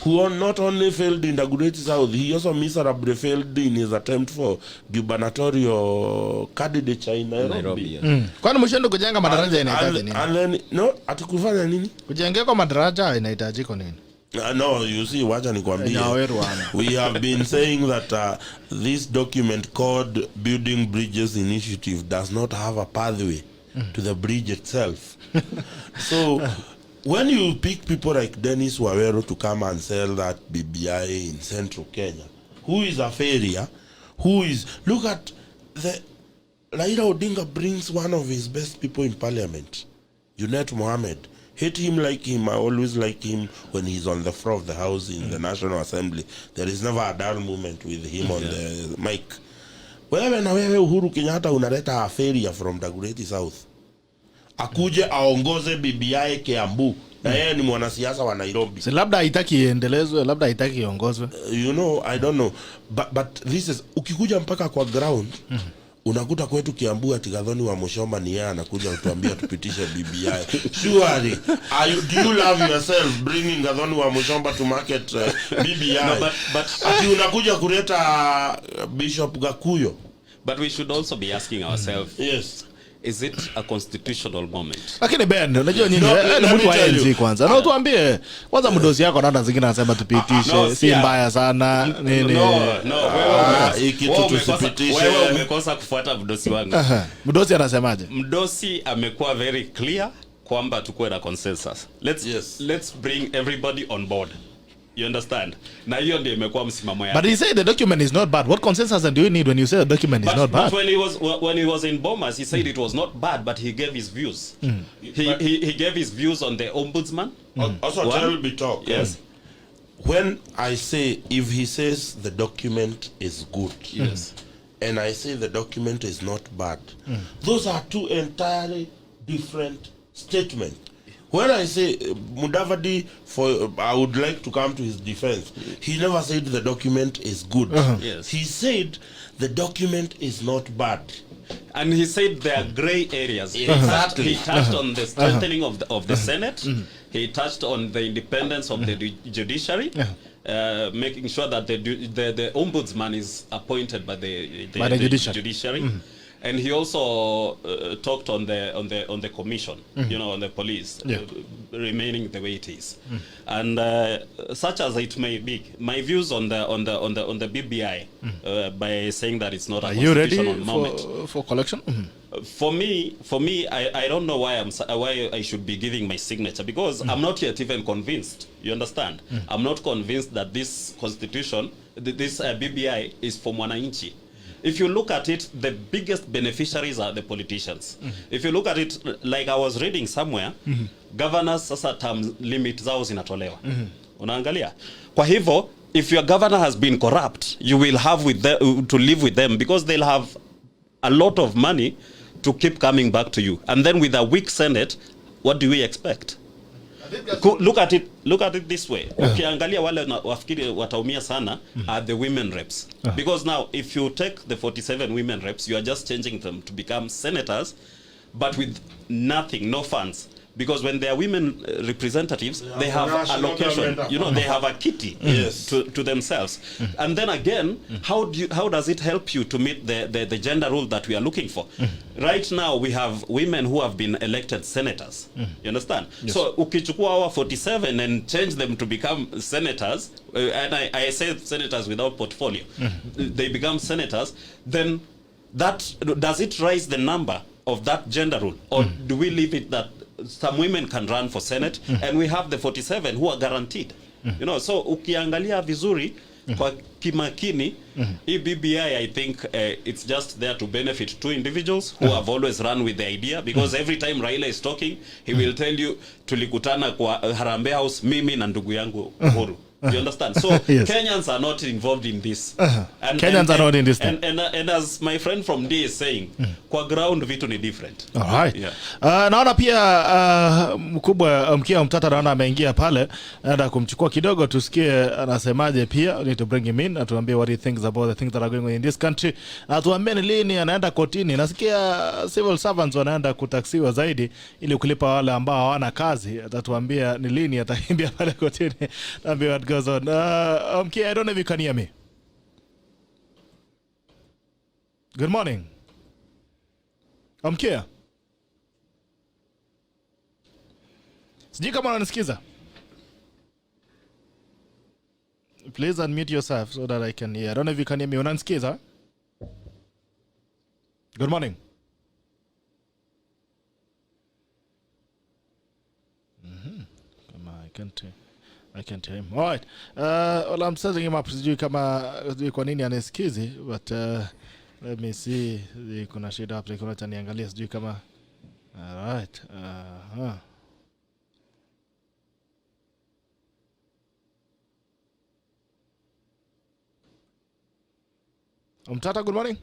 who not only failed in the Great South, he also miserably failed in his attempt for gubernatorial candidature in Nairobi. Kwani Muchendu kujenga madaraja inahitaji nini? And then, no, atakufanya nini? Kujengea kwa madaraja inahitaji nini? No, you see, wacha nikwambie. We have been saying that this document called Building Bridges Initiative does not have a pathway to the bridge itself. So, when you pick people like Dennis Wawero to come and sell that BBI in central Kenya, who is a failure, look at the, Raila Odinga brings one of his best people in parliament, Junet Mohammed. Hate him, like him, I always like him when he's on the floor of the house in the National Assembly. There is never a dull moment with him on the mic. Wewe na wewe Uhuru Kenyatta unaleta a failure from the Great South. Akuje aongoze BBI Kiambu. Na yeye ni mwanasiasa wa Nairobi. Si labda haitaki iendelezwe, labda haitaki iongozwe. You know, I don't know. But this is, ukikuja mpaka kwa ground, unakuta kwetu Kiambu ati Gathoni wa Muchoma ni yeye anakuja kutuambia tupitishe BBI. Surely, do you love yourself bringing Gathoni wa Muchoma to market BBI? No, but ati unakuja kuleta Bishop Gakuyo. But we should also be asking ourselves, yes, is it a constitutional moment? Lakini Ben, unajua nyinyi ni mtu wa LG kwanza. Na tuambie kwanza mdosi yako naona zingine anasema tupitishe, si mbaya sana nini. Wewe kitu tusipitishe. Wewe umekosa kufuata mdosi wangu. Mdosi anasemaje? Mdosi amekuwa very clear kwamba tukue na consensus. Let's bring everybody on board. You understand? Na hiyo ndio imekuwa msimamo yake. But he said the document is not bad. What consensus do you need when you say the document is not bad? But when he was in Bomas, he said it was not bad, but he gave his views. He gave his views on the ombudsman. Also, tell me talk. Yes. When I say, if he says the document is good, yes, and I say the document is not bad, those are two entirely different statements. When I say Mudavadi, I would like to come to his defense. He never said the document is good. Yes. He said the document is not bad. And he said there are gray areas. Exactly. He touched on the strengthening of the Senate. He touched on the independence of the judiciary, making sure that the ombudsman is appointed by the judiciary. And he also talked on the commission, you know, on the police, remaining the way it is. And such as it may be, my views on the BBI, by saying that it's not a constitutional moment. Are you ready for collection? For me, I don't know why I should be giving my signature, because I'm not yet even convinced. You understand? I'm not convinced that this constitution, this BBI, is for mwananchi. If you look at it, the biggest beneficiaries are the politicians. If you look at it, like I was reading somewhere, governors sasa term limit zao zinatolewa. Unaangalia? Kwa hivyo, if your governor has been corrupt, you will have to live with them, because they'll have a lot of money to keep coming back to you. And then with a weak Senate, what do we expect? Look at it this way. Ukiangalia wale wafikiri wataumia sana are the women reps. Because now if you take the 47 women reps, you are just changing them to become senators, but with nothing, no funds. Because when they are women representatives, they have allocation. You know, they have a kitty to themselves. And then again, how does it help you to meet the gender role that we are looking for? Right now, we have women who have been elected senators. You understand? Yes. So, ukichukua our 47 and change them to become senators, and I say senators without portfolio, they become senators, then does it raise the number of that gender role? Or do we leave it that some women can run for Senate, and we have the 47 who are guaranteed? You know, so ukiangalia vizuri kwa kimakini, BBI, I think it's just there to benefit two individuals who have always run with the idea, because every time Raila is talking, he will tell you tulikutana kwa Harambee House mimi na ndugu yangu Uhuru. You understand? So Kenyans are not involved in this. Kenyans are not in this. And as my friend from D is saying, kwa ground vitu ni different. All right. Naona pia mkubwa Okiya Omtatah naona ameingia pale, naenda kumchukua kidogo tusikie anasemaje pia. We need to bring him in na tuambie what he thinks about the things that are going on in this country. Na tuambie ni lini anaenda kotini. Nasikia civil servants wanaenda kutaksiwa zaidi ili kulipa wale ambao hawana kazi. Atatuambia ni lini atakimbia pale kotini. Naambia goes on. Okay, I don't know if you can hear me. Good morning. Kia. Sijui kama unanisikiza. Please unmute yourself so that I can hear. I don't know if you can hear me. Unanisikiza? Good morning. I can't hear him. All right. Well, I'm setting him up. Sijui kwa nini anisikizi, but let me see. Kuna shida hapo. Kuna taniangalia sijui kama. All right. Omtatah, good morning.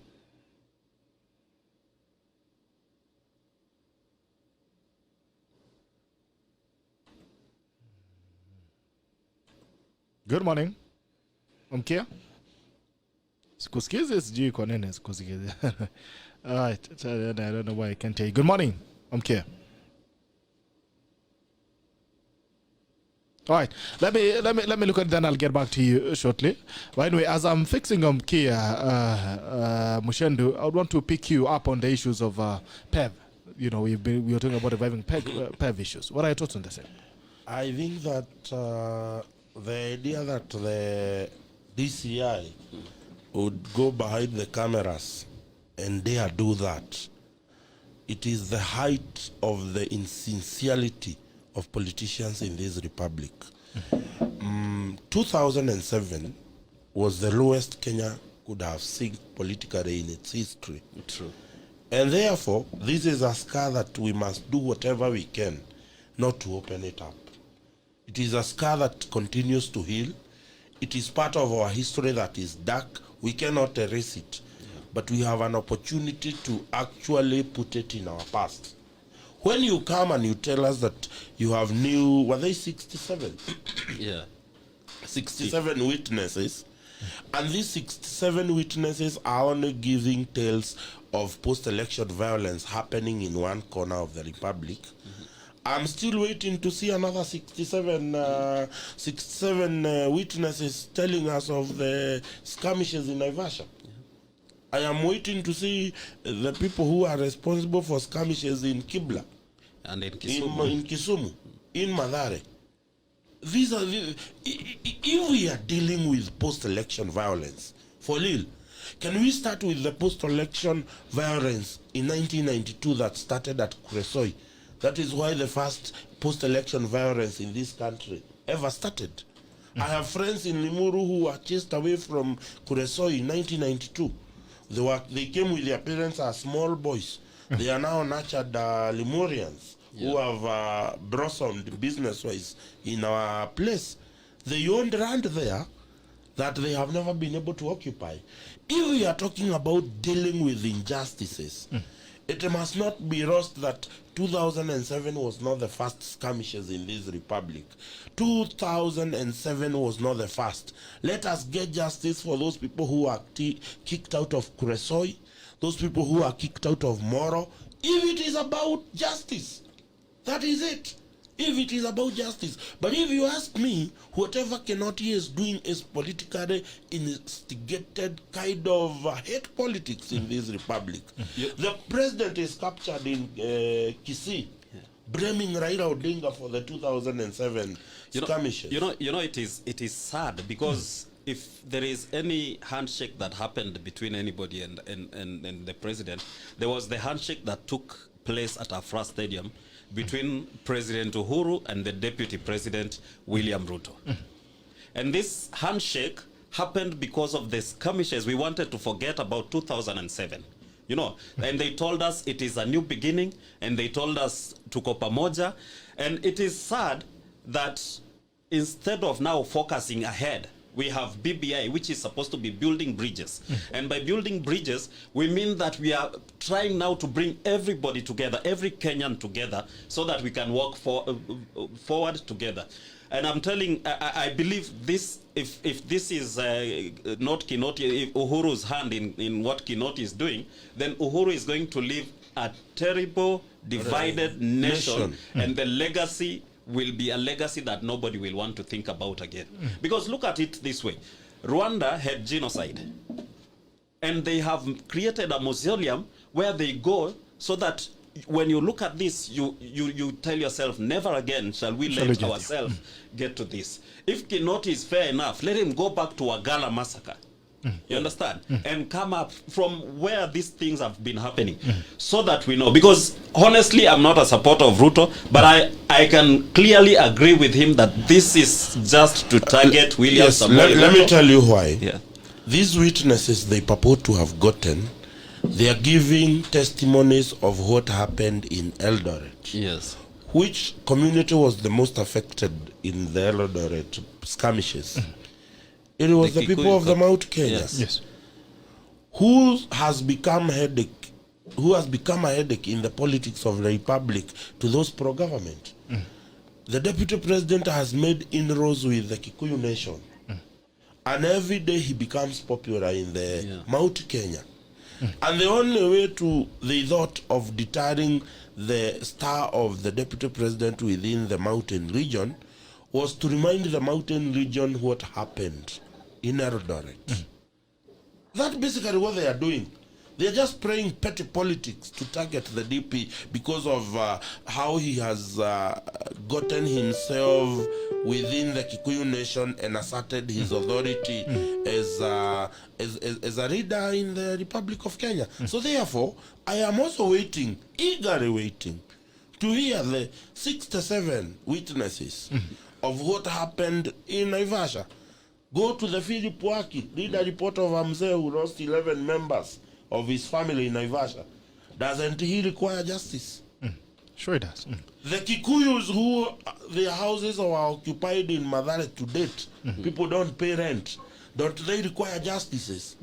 Good morning. Okiya. Sikusikizi sijui kwa nini sikusikizi. All right. I don't know why I can't hear you. Good morning. Okiya. All right. Let me look at it, then I'll get back to you shortly. But anyway, as I'm fixing Muchendu, I would want to pick you up on the issues of PEV. You know, we were talking about reviving PEV issues. What are your thoughts on this? I think that the idea that the DCI would go behind the cameras and dare do that, it is the height of the insincerity of politicians in this republic. 2007 was the lowest Kenya could have seen politically in its history. True. And therefore, this is a scar that we must do whatever we can not to open it up. It is a scar that continues to heal. It is part of our history that is dark. We cannot erase it. Yeah. But we have an opportunity to actually put it in our past. When you come and you tell us that you have new, were they 67? Yeah. 67 witnesses. And these 67 witnesses are only giving tales of post-election violence happening in one corner of the republic. I'm still waiting to see another 67 witnesses telling us of the skirmishes in Naivasha. Yeah. I am waiting to see the people who are responsible for skirmishes in Kibla, and in Kisumu, in Mathare. These are if we are dealing with post-election violence for real, can we start with the post-election violence in 1992 that started at Kuresoi? That is why the first post-election violence in this country ever started. I have friends in Limuru who were chased away from Kuresoi in 1992. They came with their parents as small boys. They are now nurtured Lemurians who have blossomed business-wise in our place. They owned land there that they have never been able to occupy. If we are talking about dealing with injustices, it must not be lost that 2007 was not the first skirmishes in this republic. 2007 was not the first. Let us get justice for those people who are kicked out of Kuresoi, those people who are kicked out of Moro. If it is about justice, that is it. If it is about justice. But if you ask me, whatever Kenoti is doing is politically instigated kind of hate politics in this republic. The president is captured in Kisii, blaming Raila Odinga for the 2007 skirmishes. It is sad because if there is any handshake that happened between anybody and the president, there was the handshake that took place at Afra Stadium between President Uhuru and the Deputy President William Ruto. And this handshake happened because of the skirmishes. We wanted to forget about 2007. And they told us it is a new beginning, and they told us tuko pamoja. And it is sad that instead of now focusing ahead, we have BBI, which is supposed to be building bridges. And by building bridges, we mean that we are trying now to bring everybody together, every Kenyan together, so that we can walk forward together. And I'm telling, I believe this, if this is not Kinoti, if Uhuru's hand in what Kinoti is doing, then Uhuru is going to leave a terrible, divided nation. And the legacy will be a legacy that nobody will want to think about again. Because look at it this way. Rwanda had genocide. And they have created a mausoleum where they go so that when you look at this, you tell yourself, never again shall we let ourselves get to this. If Kinoti is fair enough, let him go back to Wagala massacre. You understand? And come up from where these things have been happening so that we know. Because honestly, I'm not a supporter of Ruto, but I can clearly agree with him that this is just to target William Yes, Samoei let me tell you why. Yeah. These witnesses they purport to have gotten, they are giving testimonies of what happened in Eldoret. Yes. Which community was the most affected in the Eldoret skirmishes? It was the people of the Mount Kenya. Yes. Who has become a headache in the politics of the republic to those pro-government? The deputy president has made inroads with the Kikuyu nation. And every day he becomes popular in the Mount Kenya. And the only way they thought of deterring the star of the deputy president within the mountain region was to remind the mountain region what happened in Eldoret. That's basically what they are doing. They're just playing petty politics to target the DP because of how he has gotten himself within the Kikuyu nation and asserted his authority as a leader in the Republic of Kenya. So therefore, I am also waiting, eagerly waiting, to hear the 67 witnesses of what happened in Naivasha. Go to the Philip Waki, read a report of Amze who lost 11 members of his family in Naivasha. Doesn't he require justice? Sure it does. The Kikuyus who their houses are occupied in Mathare to date, people don't pay rent. Don't they require justices?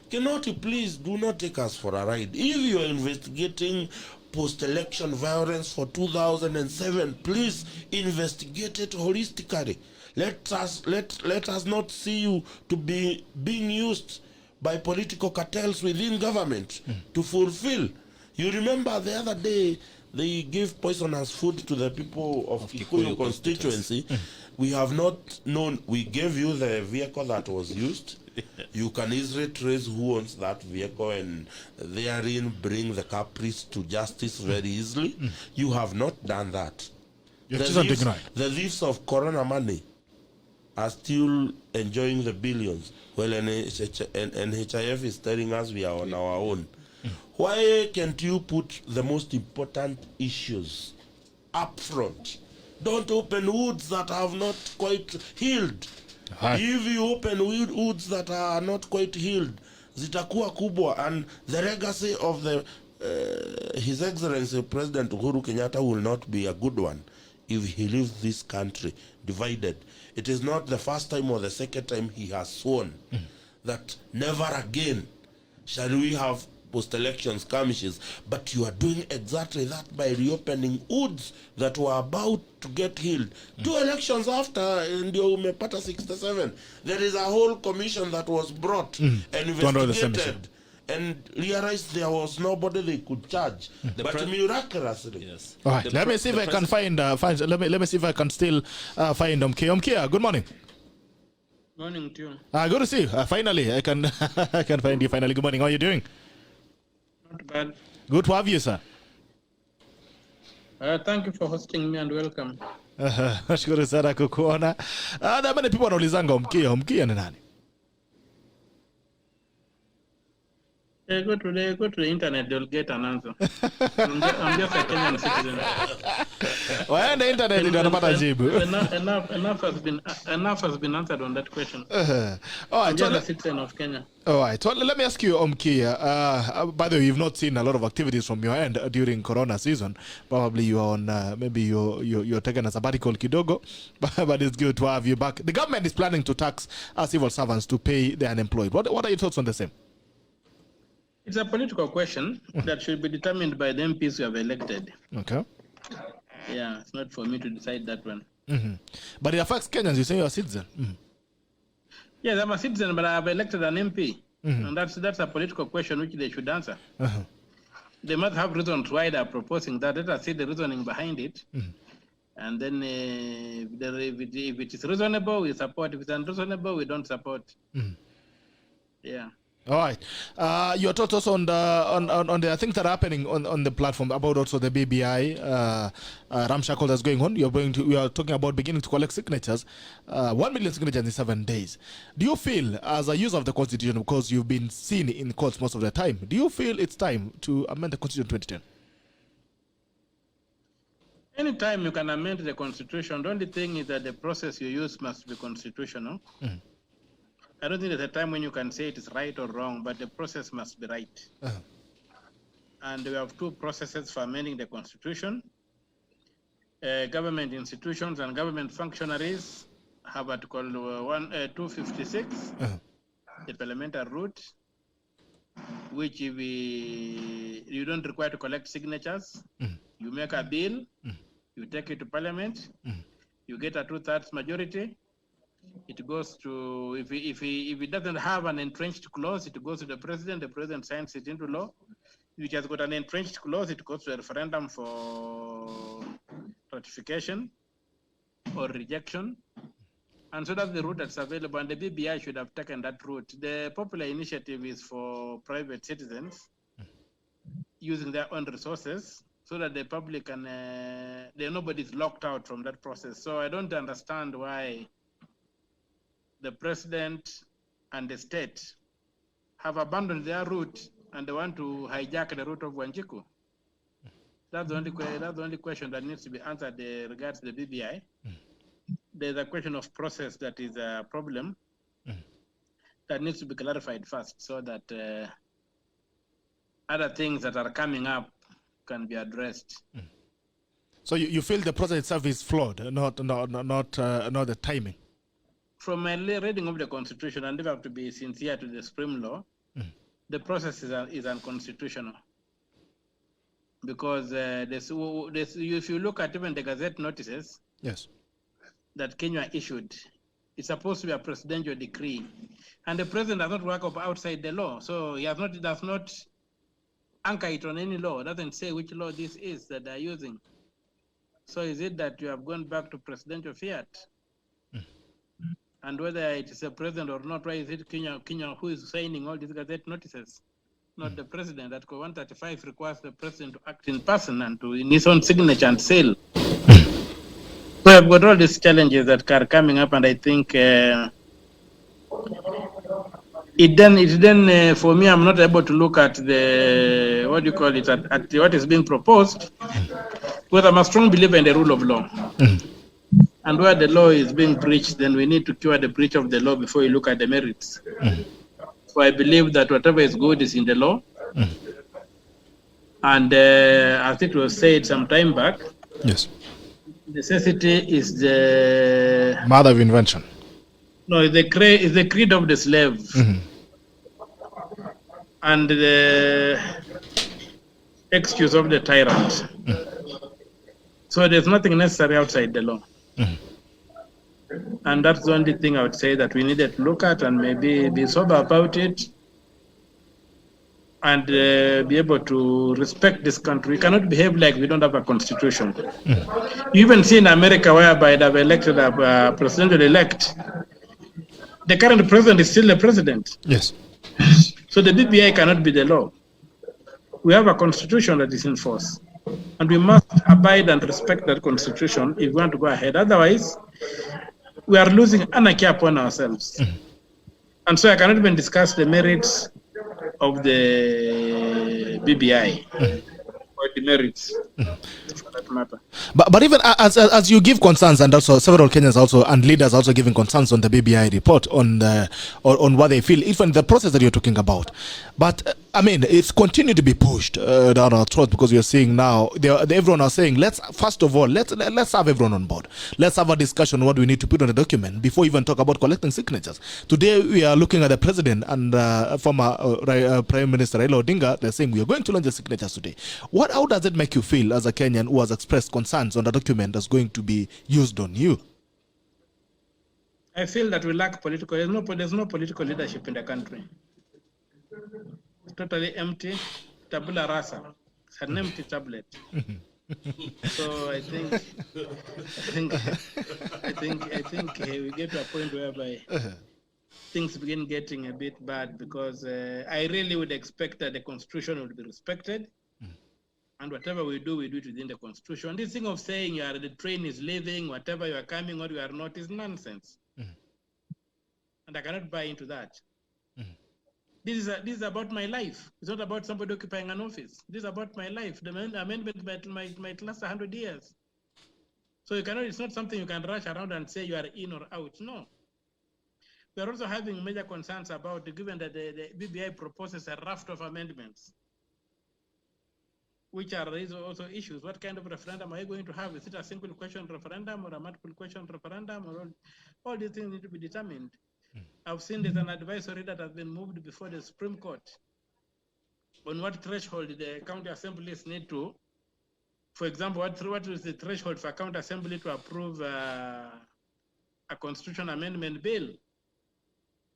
Cannot you please do not take us for a ride? If you are investigating post-election violence for 2007, please investigate it holistically. Let us not see you to be being used by political cartels within government to fulfill. You remember the other day they gave poisonous food to the people of Kikuyu constituency. We have not known. We gave you the vehicle that was used. You can easily trace who owns that vehicle and therein bring the culprits to justice very easily. You have not done that. The thieves of corona money are still enjoying the billions, while NHIF is telling us we are on our own. Why can't you put the most important issues up front? Don't open wounds that have not quite healed. If you open wounds that are not quite healed, zitakuwa kubwa, and the legacy of His Excellency President Uhuru Kenyatta will not be a good one if he leaves this country divided. It is not the first time or the second time he has sworn that never again shall we have post-election skirmishes, but you are doing exactly that by reopening woods that were about to get healed. 2 elections after, ndio umepata 67. There is a whole commission that was brought and investigated and realized there was nobody they could charge. But miraculously. Yes. All right, let me see if I can find let me see if I can still find Okiya. Good morning. Morning to you. Good to see you. Finally, I can I can find you finally. Good morning. How are you doing? Not bad. Good to have you, sir. Thank you for hosting me and welcome. Nashukuru sana kukuona. There are many people wanaulizanga Okiya ni nani? Go to the internet, they'll get an answer. I'm just a Kenyan citizen. Waende internet ndio utapata jibu. Enough has been answered on that question. All right, I'm just a citizen of Kenya. All right. So let me ask you, Okiya. By the way, you've not seen a lot of activities from your end during Corona season. Probably you're on, maybe you're taking a sabbatical kidogo, but it's good to have you back. The government is planning to tax civil servants to pay the unemployed. What are your thoughts on the same? It's a political question that should be determined by the MPs who have elected. Okay. Yeah, it's not for me to decide that one. But it affects Kenyans. You say you're a citizen. Yes, I'm a citizen, but I have elected an MP. And that's a political question which they should answer. They must have reasons why they are proposing that. Let us see the reasoning behind it. And then if it is reasonable, we support. If it's unreasonable, we don't support. Yeah. All right. Your thoughts also on the things that are happening on the platform about also the BBI ramshackle that's going on. We are talking about beginning to collect signatures, 1 million signatures in 7 days. Do you feel, as a user of the Constitution, because you've been seen in courts most of the time, do you feel it's time to amend the Constitution 2010? Anytime you can amend the Constitution, the only thing is that the process you use must be constitutional. I don't think there's a time when you can say it is right or wrong, but the process must be right. And we have two processes for amending the Constitution. Government institutions and government functionaries have what called 256, the parliamentary route, which if you don't require to collect signatures. You make a bill, you take it to Parliament, you get a 2/3 majority. It goes to, if it doesn't have an entrenched clause, it goes to the president signs it into law. If it has got an entrenched clause, it goes to a referendum for ratification or rejection. And so that's the route that's available, and the BBI should have taken that route. The popular initiative is for private citizens using their own resources so that the public can, nobody's locked out from that process. So I don't understand why the president and the state have abandoned their route and they want to hijack the route of Wanjiku. That's the only question that needs to be answered regards the BBI. There's a question of process that is a problem that needs to be clarified first, so that other things that are coming up can be addressed. So you feel the process itself is flawed, not the timing? From my reading of the Constitution, and if I have to be sincere to the Supreme Law, the process is unconstitutional. Because if you look at even the Gazette notices that Kenya issued, it's supposed to be a presidential decree. And the president does not work outside the law. So he does not anchor it on any law. It doesn't say which law this is that they're using. So is it that you have gone back to presidential fiat? And whether it is a president or not, why is it Kenya who is signing all these Gazette notices? Not the president. That 135 requires the president to act in person and to in his own signature and seal. So I've got all these challenges that are coming up, and I think it then for me, I'm not able to look at the at what is being proposed, because I'm a strong believer in the rule of law. And where the law is being breached, then we need to cure the breach of the law before you look at the merits. So I believe that whatever is good is in the law. And I think it was said some time back. Necessity is the mother of invention. No, it's the creed of the slave. And the excuse of the tyrant. So there's nothing necessary outside the law. And that's the only thing I would say that we needed to look at and maybe be sober about it and be able to respect this country. We cannot behave like we don't have a constitution. You even see in America whereby they've elected a president-elect. The current president is still the president. So the BBI cannot be the law. We have a constitution that is in force. And we must abide and respect that constitution if we want to go ahead. Otherwise, we are losing anarchy upon ourselves. And so I cannot even discuss the merits of the BBI or the merits for that matter. But even as you give concerns, and also several Kenyans also and leaders also giving concerns on the BBI report on what they feel, even the process that you're talking about. But I mean, it's continued to be pushed down our throats, because you're seeing now everyone are saying, let's first of all let's have everyone on board. Let's have a discussion on what we need to put on the document before we even talk about collecting signatures. Today we are looking at the president and former Prime Minister Raila Odinga. They're saying we are going to launch the signatures today. How does it make you feel as a Kenyan who has expressed concerns on the document that's going to be used on you? I feel that we lack political. There's no political leadership in the country. It's totally empty. Tabula rasa. It's an empty tablet. So I think we get to a point whereby things begin getting a bit bad, because I really would expect that the constitution would be respected. And whatever we do it within the constitution. This thing of saying the train is leaving, whatever you are coming or you are not, is nonsense. And I cannot buy into that. This is about my life. It's not about somebody occupying an office. This is about my life. The amendment might last 100 years. So you cannot. It's not something you can rush around and say you are in or out. No. We are also having major concerns about, given that the BBI proposes a raft of amendments, which are also issues. What kind of referendum are you going to have? Is it a single question referendum or a multiple question referendum? Or all these things need to be determined. I've seen there's an advisory that has been moved before the Supreme Court on what threshold the county assemblies need to. For example, what is the threshold for county assembly to approve a constitutional amendment bill?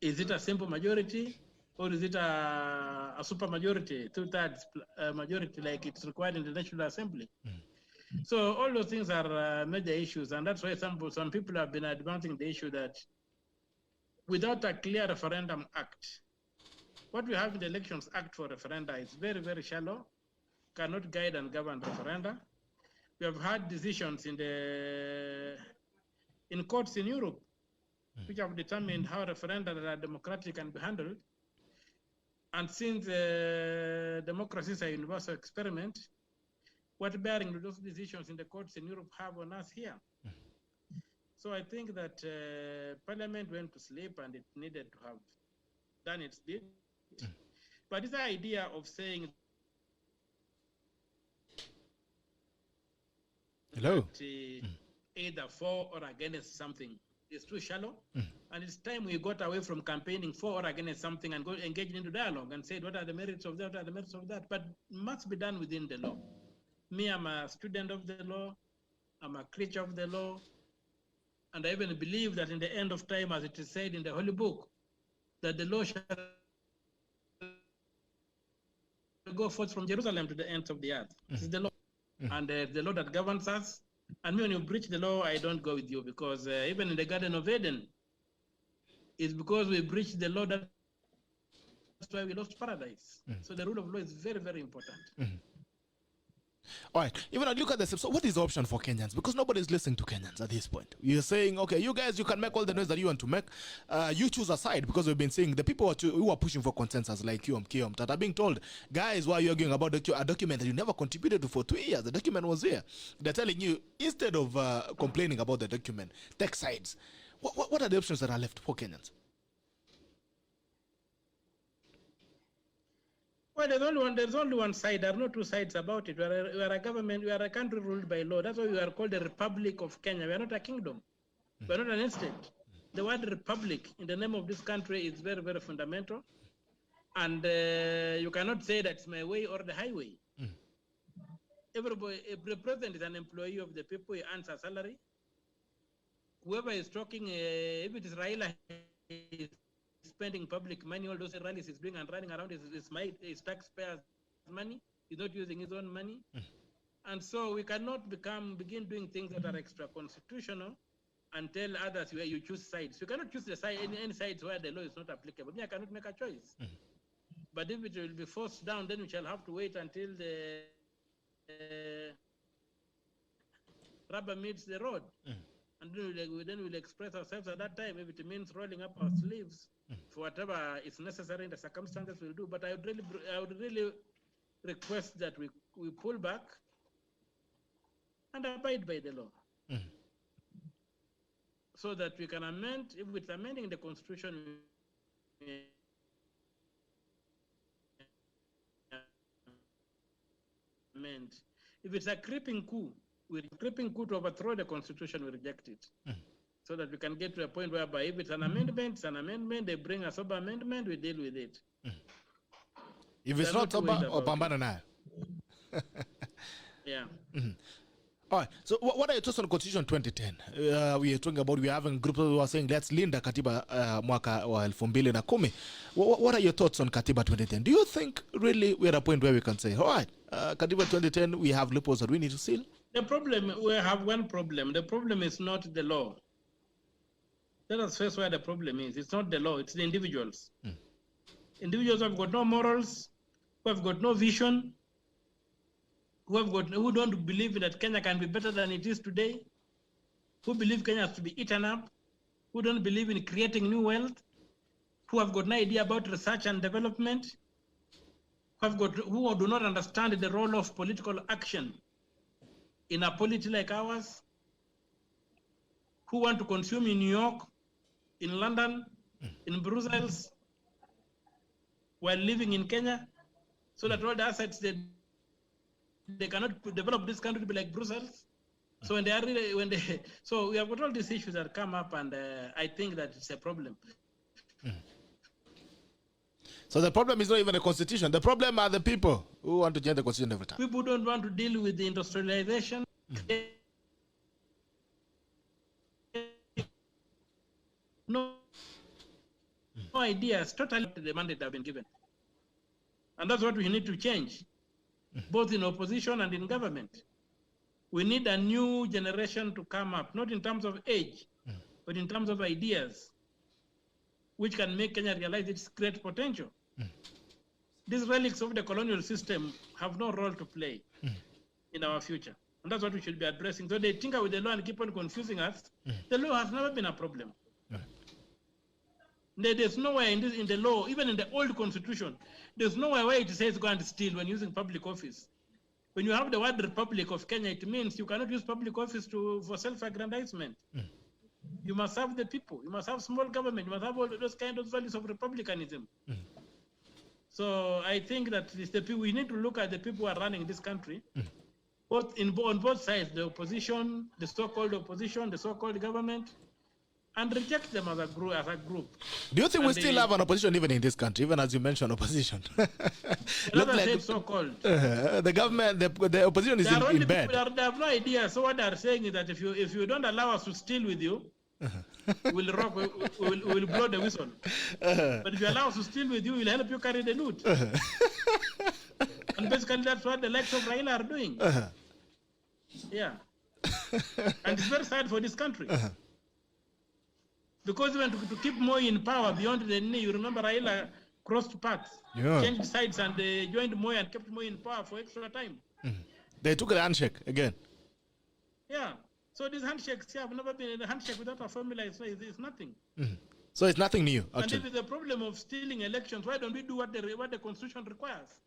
Is it a simple majority, or is it a super majority, 2/3 majority, like it's required in the National Assembly? So all those things are major issues, and that's why some people have been advancing the issue that without a clear referendum act, what we have in the Elections Act for referenda is very, very shallow, cannot guide and govern referenda. We have had decisions in courts in Europe, which have determined how referenda that are democratic can be handled. And since democracies are a universal experiment, what bearing do those decisions in the courts in Europe have on us here? So I think that Parliament went to sleep, and it needed to have done its bit. But this idea of saying that either for or against something is too shallow, and it's time we got away from campaigning for or against something and go engaging into dialogue and say what are the merits of that, what are the merits of that, but it must be done within the law. Me, I'm a student of the law, I'm a creature of the law, and I even believe that in the end of time, as it is said in the Holy Book, that the law shall go forth from Jerusalem to the ends of the earth. This is the law, and the law that governs us. And when you breach the law, I don't go with you, because even in the Garden of Eden, it's because we breached the law that's why we lost paradise. So the rule of law is very, very important. All right. Even I look at this. So what is the option for Kenyans? Because nobody's listening to Kenyans at this point. You're saying, okay, you guys, you can make all the noise that you want to make. You choose a side, because we've been saying the people who are pushing for consensus, like you, Okiya Omtatah, are being told, guys, why are you arguing about a document that you never contributed to for 2 years? The document was here. They're telling you, instead of complaining about the document, take sides. What are the options that are left for Kenyans? Well, there's only one side. There are no two sides about it. We are a government, we are a country ruled by law. That's why we are called the Republic of Kenya. We are not a kingdom. We are not an estate. The word republic in the name of this country is very, very fundamental. And you cannot say that's my way or the highway. Everybody, the president is an employee of the people, he earns a salary. Whoever is talking, if it is Raila, spending public money, all those rallies he's doing and running around his taxpayers' money. He's not using his own money. And so we cannot begin doing things that are extra constitutional and tell others where you choose sides. You cannot choose the side, any sides where the law is not applicable. Me, I cannot make a choice. But if it will be forced down, then we shall have to wait until the rubber meets the road. And then we'll express ourselves at that time. If it means rolling up our sleeves for whatever is necessary in the circumstances, we'll do. But I would really request that we pull back and abide by the law. So that we can amend, if it's amending the Constitution, amend. If it's a creeping coup to overthrow the Constitution, we reject it. So that we can get to a point whereby if it's an amendment, they bring a sober amendment, we deal with it. If it's not sober, or pambana nayo. Yeah. All right. So what are your thoughts on Constitution 2010? We are talking about, we are having groups who are saying let's linda katiba mwaka wa 2010. What are your thoughts on Katiba 2010? Do you think really we're at a point where we can say, all right, Katiba 2010, we have loopholes that we need to seal? The problem, we have one problem. The problem is not the law. Let us face where the problem is. It's not the law, it's the individuals. Individuals who have got no morals, who have got no vision, who don't believe that Kenya can be better than it is today, who believe Kenya has to be eaten up, who don't believe in creating new wealth, who have got no idea about research and development, who do not understand the role of political action in a polity like ours, who want to consume in New York, in London, in Brussels, while living in Kenya, so that all the assets they cannot develop this country to be like Brussels. So when they are so we have got all these issues that come up, and I think that it's a problem. So the problem is not even the constitution. The problem are the people who want to change the constitution every time. People don't want to deal with the industrialization. No ideas, totally the mandate have been given. And that's what we need to change, both in opposition and in government. We need a new generation to come up, not in terms of age, but in terms of ideas, which can make Kenya realize its great potential. These relics of the colonial system have no role to play in our future. And that's what we should be addressing. So they tinker with the law and keep on confusing us. The law has never been a problem. There's nowhere in the law, even in the old constitution, there's nowhere where it says go and steal when using public office. When you have the word Republic of Kenya, it means you cannot use public office for self-aggrandizement. You must have the people. You must have small government. You must have all those kind of values of republicanism. So I think that it's the people, we need to look at the people who are running this country, on both sides, the opposition, the so-called opposition, the so-called government, and reject them as a group. Do you think we still have an opposition even in this country, even as you mentioned opposition? Like, so-called. The government, the opposition is in bed. They have no idea. So what they are saying is that if you don't allow us to steal with you, we'll blow the whistle. But if you allow us to steal with you, we'll help you carry the loot. And basically that's what the likes of Raila are doing. Yeah. And it's very sad for this country. Because even to keep Moi in power beyond the knee, you remember Raila crossed paths, changed sides, and joined Moi and kept Moi in power for extra time. They took a handshake again. Yeah. So these handshakes have never been a handshake without a formula. It's nothing. So it's nothing new, actually. And this is the problem of stealing elections. Why don't we do what the Constitution requires?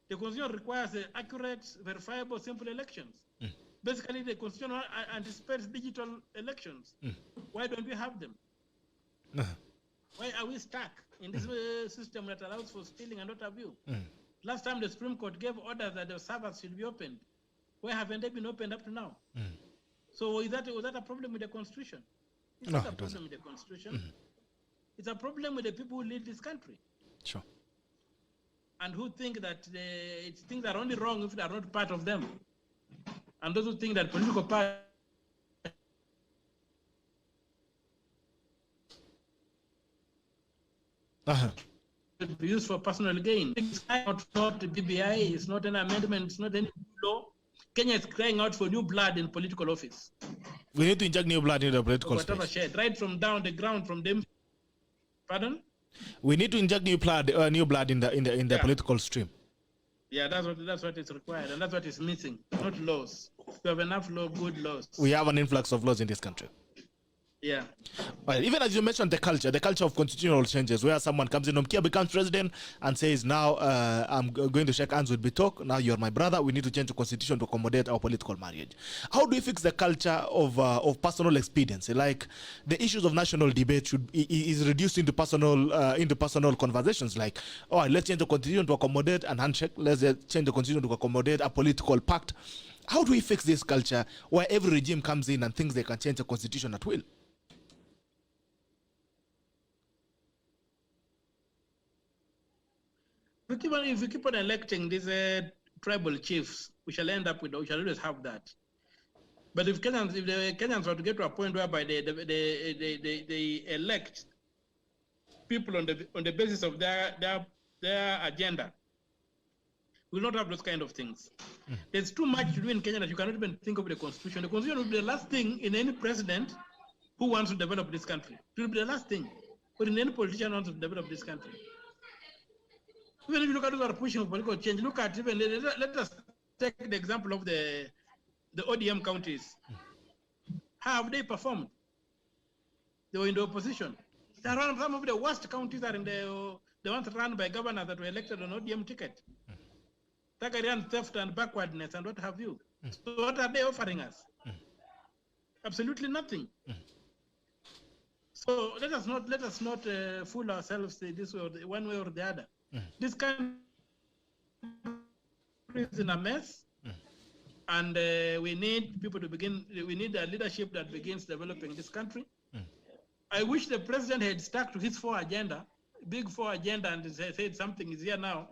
The Constitution requires accurate, verifiable, simple elections. Basically, the Constitution anticipates digital elections. Why don't we have them? Why are we stuck in this system that allows for stealing and not abuse? Last time the Supreme Court gave orders that the servers should be opened. Why haven't they been opened up to now? So was that a problem with the Constitution? It's not a problem with the Constitution. It's a problem with the people who lead this country. Sure. And who think that things are only wrong if they are not part of them. And those who think that political parties should be used for personal gain. It's not the BBI, it's not an amendment, it's not any law. Kenya is crying out for new blood in political office. We need to inject new blood into the political space. Shared, right from down the ground, from them. Pardon? We need to inject new blood in the political stream. Yeah, that's what is required, and that's what is missing. Not laws. We have enough good laws. We have an influx of laws in this country. Yeah. Well, even as you mentioned, the culture of constitutional changes, where someone comes in, Okiya becomes president and says, now I'm going to shake hands with Bitok, now you're my brother, we need to change the constitution to accommodate our political marriage. How do we fix the culture of personal expediency? Like the issues of national debate is reduced into personal conversations, like, oh, let's change the constitution to accommodate an handshake, let's change the constitution to accommodate a political pact. How do we fix this culture where every regime comes in and thinks they can change the constitution at will? If we keep on electing these tribal chiefs, we shall always have that. But if the Kenyans were to get to a point whereby they elect people on the basis of their agenda, we will not have those kind of things. There's too much to do in Kenya that you cannot even think of the constitution. The constitution will be the last thing in any president who wants to develop this country. It will be the last thing. But in any politician who wants to develop this country. Even if you look at those who are pushing for political change, look at even, let us take the example of the ODM counties. How have they performed? They were in the opposition. Some of the worst counties are in the ones run by governors that were elected on ODM ticket. Tagarian theft and backwardness and what have you. So what are they offering us? Absolutely nothing. So let us not fool ourselves this way or one way or the other. This country is in a mess, and we need people to begin. We need a leadership that begins developing this country. I wish the president had stuck to his big four agenda, and said something is here now.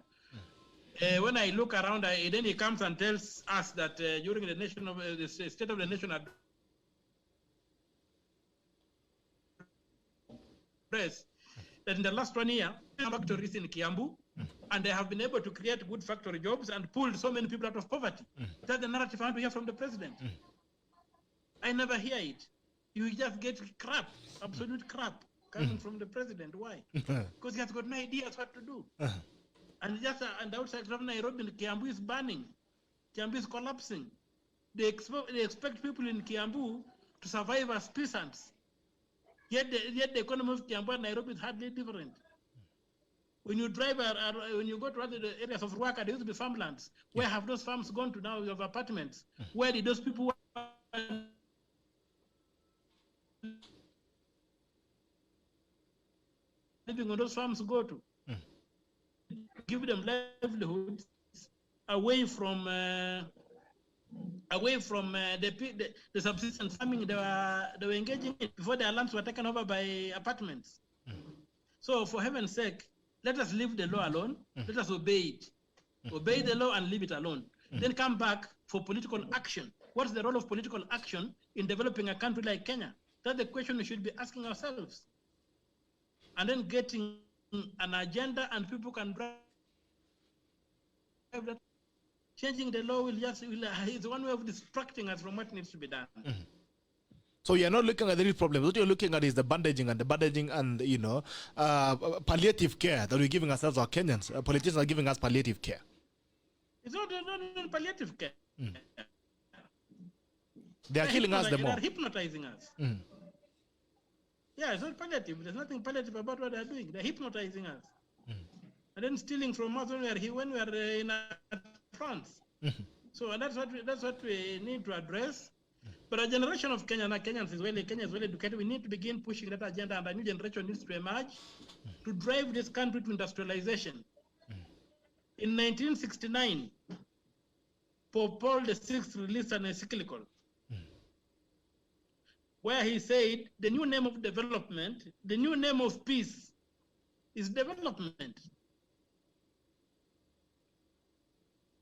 When I look around, then he comes and tells us that during the State of the Nation address, that in the last 1 year, factories in Kiambu, and they have been able to create good factory jobs and pulled so many people out of poverty. That's the narrative I want to hear from the president. I never hear it. You just get crap, absolute crap, coming from the president. Why? Because he has got no ideas what to do. And outside of Nairobi, Kiambu is burning. Kiambu is collapsing. They expect people in Kiambu to survive as peasants. Yet the economy of Kiambu and Nairobi is hardly different. When you drive, when you go to other areas of Ruaka, there used to be farmlands. Where have those farms gone to now? You have apartments. Where did those people living on those farms go to? Give them livelihoods away from the subsistence farming they were engaging in before their lands were taken over by apartments. So for heaven's sake, let us leave the law alone. Let us obey it. Obey the law and leave it alone. Then come back for political action. What's the role of political action in developing a country like Kenya? That's the question we should be asking ourselves. And then getting an agenda, and people can drive that. Changing the law is one way of distracting us from what needs to be done. So you're not looking at the real problem. What you're looking at is the bandaging and palliative care that we're giving ourselves, our Kenyans. Politicians are giving us palliative care. It's not palliative care. They are killing us the more. They're hypnotizing us. Yeah, it's not palliative. There's nothing palliative about what they're doing. They're hypnotizing us. And then stealing from us when we are in France. So that's what we need to address. But a generation of Kenyans is Kenya is well educated. We need to begin pushing that agenda, and a new generation needs to emerge to drive this country to industrialization. In 1969, Pope Paul VI released an encyclical where he said the new name of development, the new name of peace is development.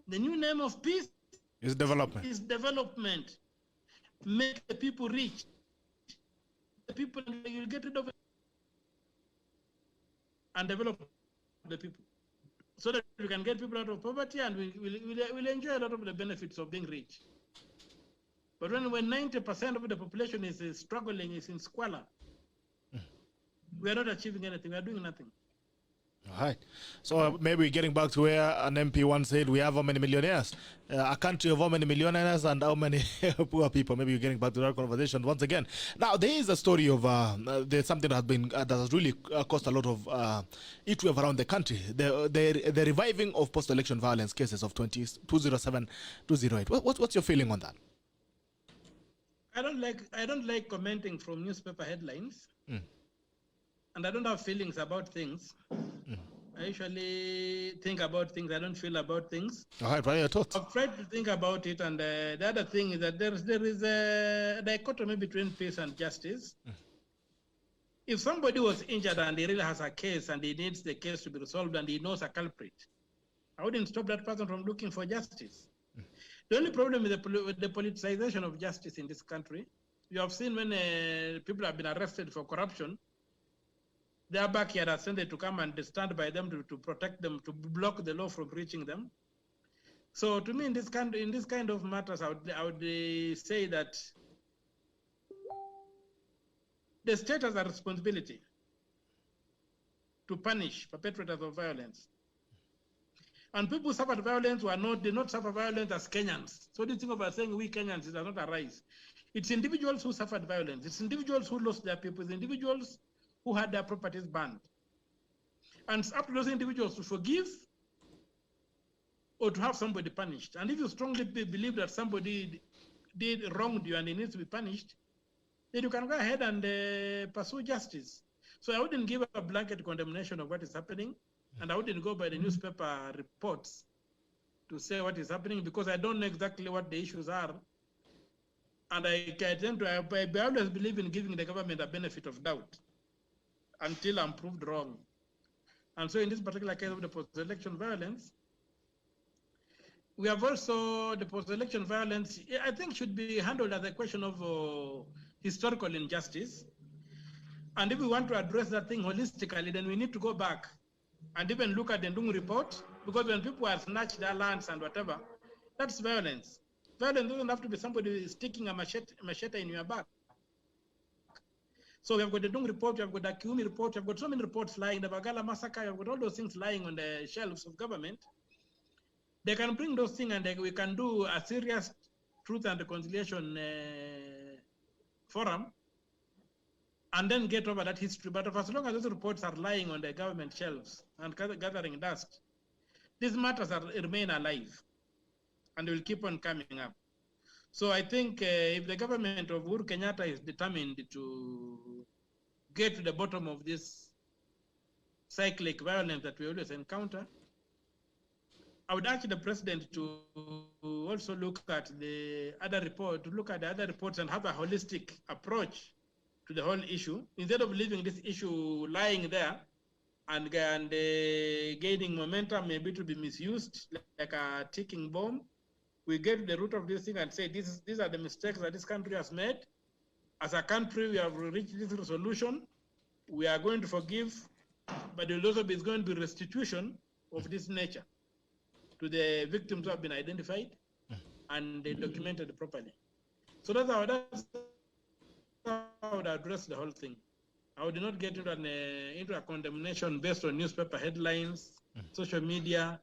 The new name of peace is development. Make the people rich. The people, you'll get rid of it and develop the people, so that we can get people out of poverty, and we'll enjoy a lot of the benefits of being rich. But when 90% of the population is struggling, is in squalor, we are not achieving anything. We are doing nothing. All right. So maybe getting back to where an MP once said, we have how many millionaires? A country of how many millionaires and how many poor people? Maybe you're getting back to that conversation once again. Now, there is a story of there's something that has been that has really caused a lot of issue around the country. The reviving of post-election violence cases of 2007, 2008. What's your feeling on that? I don't like commenting from newspaper headlines. And I don't have feelings about things. I usually think about things. I don't feel about things. All right, what are your thoughts? I've tried to think about it, and the other thing is that there is a dichotomy between peace and justice. If somebody was injured and he really has a case and he needs the case to be resolved and he knows a culprit, I wouldn't stop that person from looking for justice. The only problem with the politicization of justice in this country, you have seen when people have been arrested for corruption, their backyard has sent to come and stand by them to protect them, to block the law from reaching them. So to me, in this kind of matters, I would say that the state has a responsibility to punish perpetrators of violence. And people who suffered violence did not suffer violence as Kenyans. So this thing about saying we Kenyans does not arise. It's individuals who suffered violence. It's individuals who lost their people. It's individuals who had their properties burned. And it's up to those individuals to forgive or to have somebody punished. And if you strongly believe that somebody did wronged you and he needs to be punished, then you can go ahead and pursue justice. So I wouldn't give a blanket condemnation of what is happening. And I wouldn't go by the newspaper reports to say what is happening because I don't know exactly what the issues are. And I always believe in giving the government a benefit of doubt until I'm proved wrong. And so in this particular case of the post-election violence, we have also the post-election violence, I think should be handled as a question of historical injustice. And if we want to address that thing holistically, then we need to go back and even look at the Ndung report, because when people are snatched their lands and whatever, that's violence. Violence doesn't have to be somebody sticking a machete in your back. So we have got the Ndung report, we have got the Kiumi report, we have got so many reports lying, the Bagala massacre, we have got all those things lying on the shelves of government. They can bring those things and we can do a serious truth and reconciliation forum and then get over that history. But for as long as those reports are lying on the government shelves and gathering dust, these matters remain alive and will keep on coming up. So I think if the government of Uhuru Kenyatta is determined to get to the bottom of this cyclic violence that we always encounter, I would ask the president to also look at the other report, to look at the other reports and have a holistic approach to the whole issue, instead of leaving this issue lying there and gaining momentum, maybe to be misused like a ticking bomb. We get to the root of this thing and say, these are the mistakes that this country has made. As a country, we have reached this resolution. We are going to forgive, but there will also be going to be restitution of this nature to the victims who have been identified and documented properly. So that's how I would address the whole thing. I would not get into a condemnation based on newspaper headlines, social media,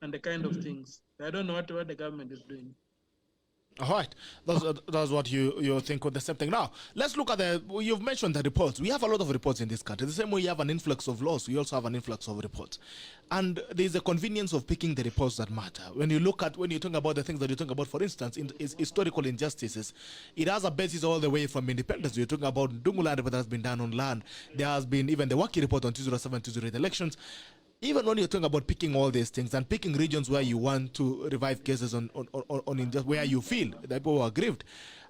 and the kind of things. I don't know what the government is doing. All right, that's what you think of the same thing. Now, let's look at you've mentioned the reports. We have a lot of reports in this country. The same way you have an influx of laws, we also have an influx of reports. And there's a convenience of picking the reports that matter. When you talk about the things that you talk about, for instance, is historical injustices, it has a basis all the way from independence. You're talking about Dunguland report that has been done on land. There has been even the Waki report on 2007, 2008 elections. Even when you're talking about picking all these things and picking regions where you want to revive cases on where you feel that people are aggrieved,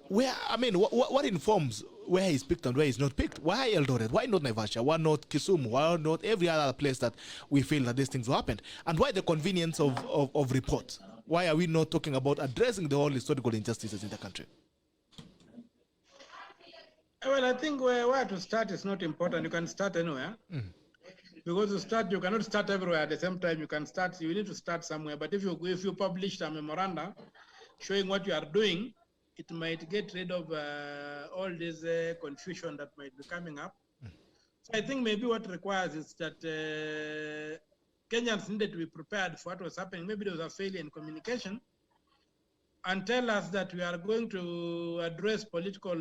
what informs where he's picked and where he's not picked? Why Eldoret? Why not Naivasha? Why not Kisumu? Why not every other place that we feel that these things will happen? And why the convenience of reports? Why are we not talking about addressing the whole historical injustices in the country? Well, I think where to start is not important. You can start anywhere. Because you cannot start everywhere at the same time. You need to start somewhere. But if you publish a memorandum showing what you are doing, it might get rid of all this confusion that might be coming up. So I think maybe what requires is that Kenyans needed to be prepared for what was happening. Maybe there was a failure in communication, and tell us that we are going to address political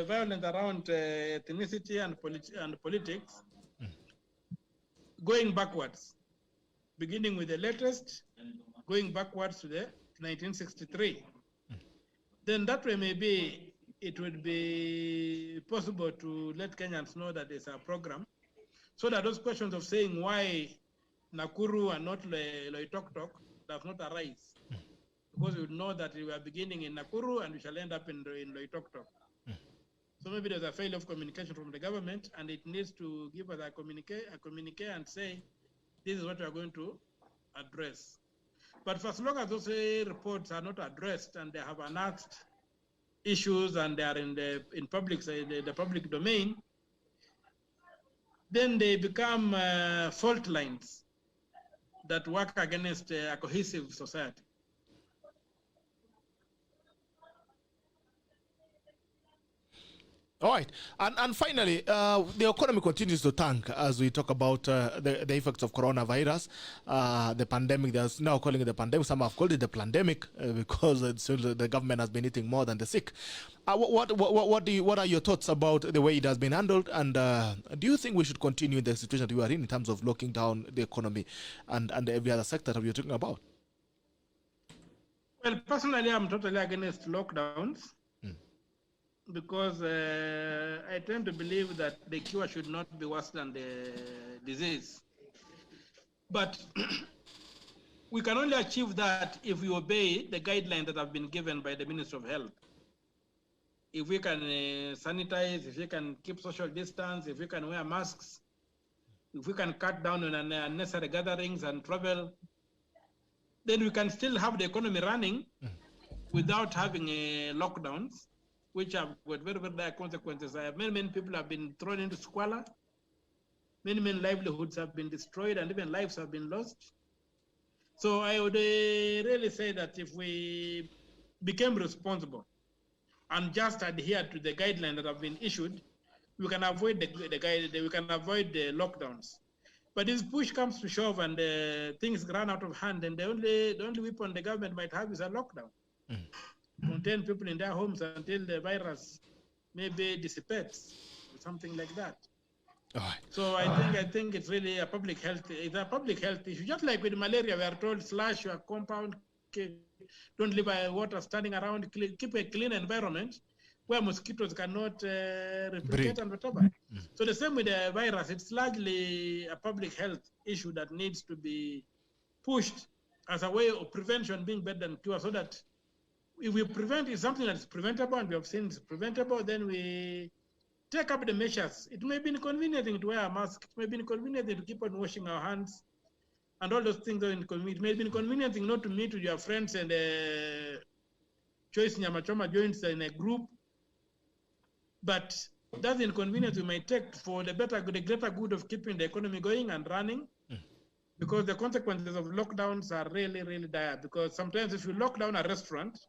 violence around ethnicity and politics, going backwards, beginning with the latest, going backwards to the 1963. Then that way maybe it would be possible to let Kenyans know that there's a program, so that those questions of saying why Nakuru and not Loitoktok does not arise. Because we would know that we are beginning in Nakuru and we shall end up in Loitoktok. So maybe there's a failure of communication from the government, and it needs to give us a communique and say, this is what we are going to address. But for as long as those reports are not addressed and they have unearthed issues and they are in the public domain, then they become fault lines that work against a cohesive society. All right. And finally, the economy continues to tank as we talk about the effects of coronavirus, the pandemic. There's now calling it the pandemic. Some have called it the pandemic because the government has been eating more than the sick. What are your thoughts about the way it has been handled? And do you think we should continue in the situation that we are in terms of locking down the economy and every other sector that we're talking about? Well, personally, I'm totally against lockdowns. Because I tend to believe that the cure should not be worse than the disease. But we can only achieve that if we obey the guidelines that have been given by the Ministry of Health. If we can sanitize, if we can keep social distance, if we can wear masks, if we can cut down on unnecessary gatherings and travel, then we can still have the economy running without having lockdowns, which have got very, very dire consequences. Many people have been thrown into squalor. Many livelihoods have been destroyed and even lives have been lost. So I would really say that if we became responsible and just adhere to the guidelines that have been issued, we can avoid the lockdowns. But if push comes to shove and things run out of hand, then the only weapon the government might have is a lockdown. Contain people in their homes until the virus maybe dissipates, or something like that. All right. So I think it's really a public health issue. Just like with malaria, we are told slash your compound, don't leave water standing around, keep a clean environment where mosquitoes cannot replicate and whatever. So the same with the virus, it's largely a public health issue that needs to be pushed as a way of prevention being better than cure, so that if we prevent something that is preventable, and we have seen it's preventable, then we take up the measures. It may be inconvenient to wear a mask. It may be inconvenient to keep on washing our hands, and all those things are inconvenient. It may be inconvenient not to meet with your friends and choice nyamachoma joints in a group. But that's inconvenience we might take for the greater good of keeping the economy going and running. Because the consequences of lockdowns are really, really dire. Because sometimes if you lock down a restaurant,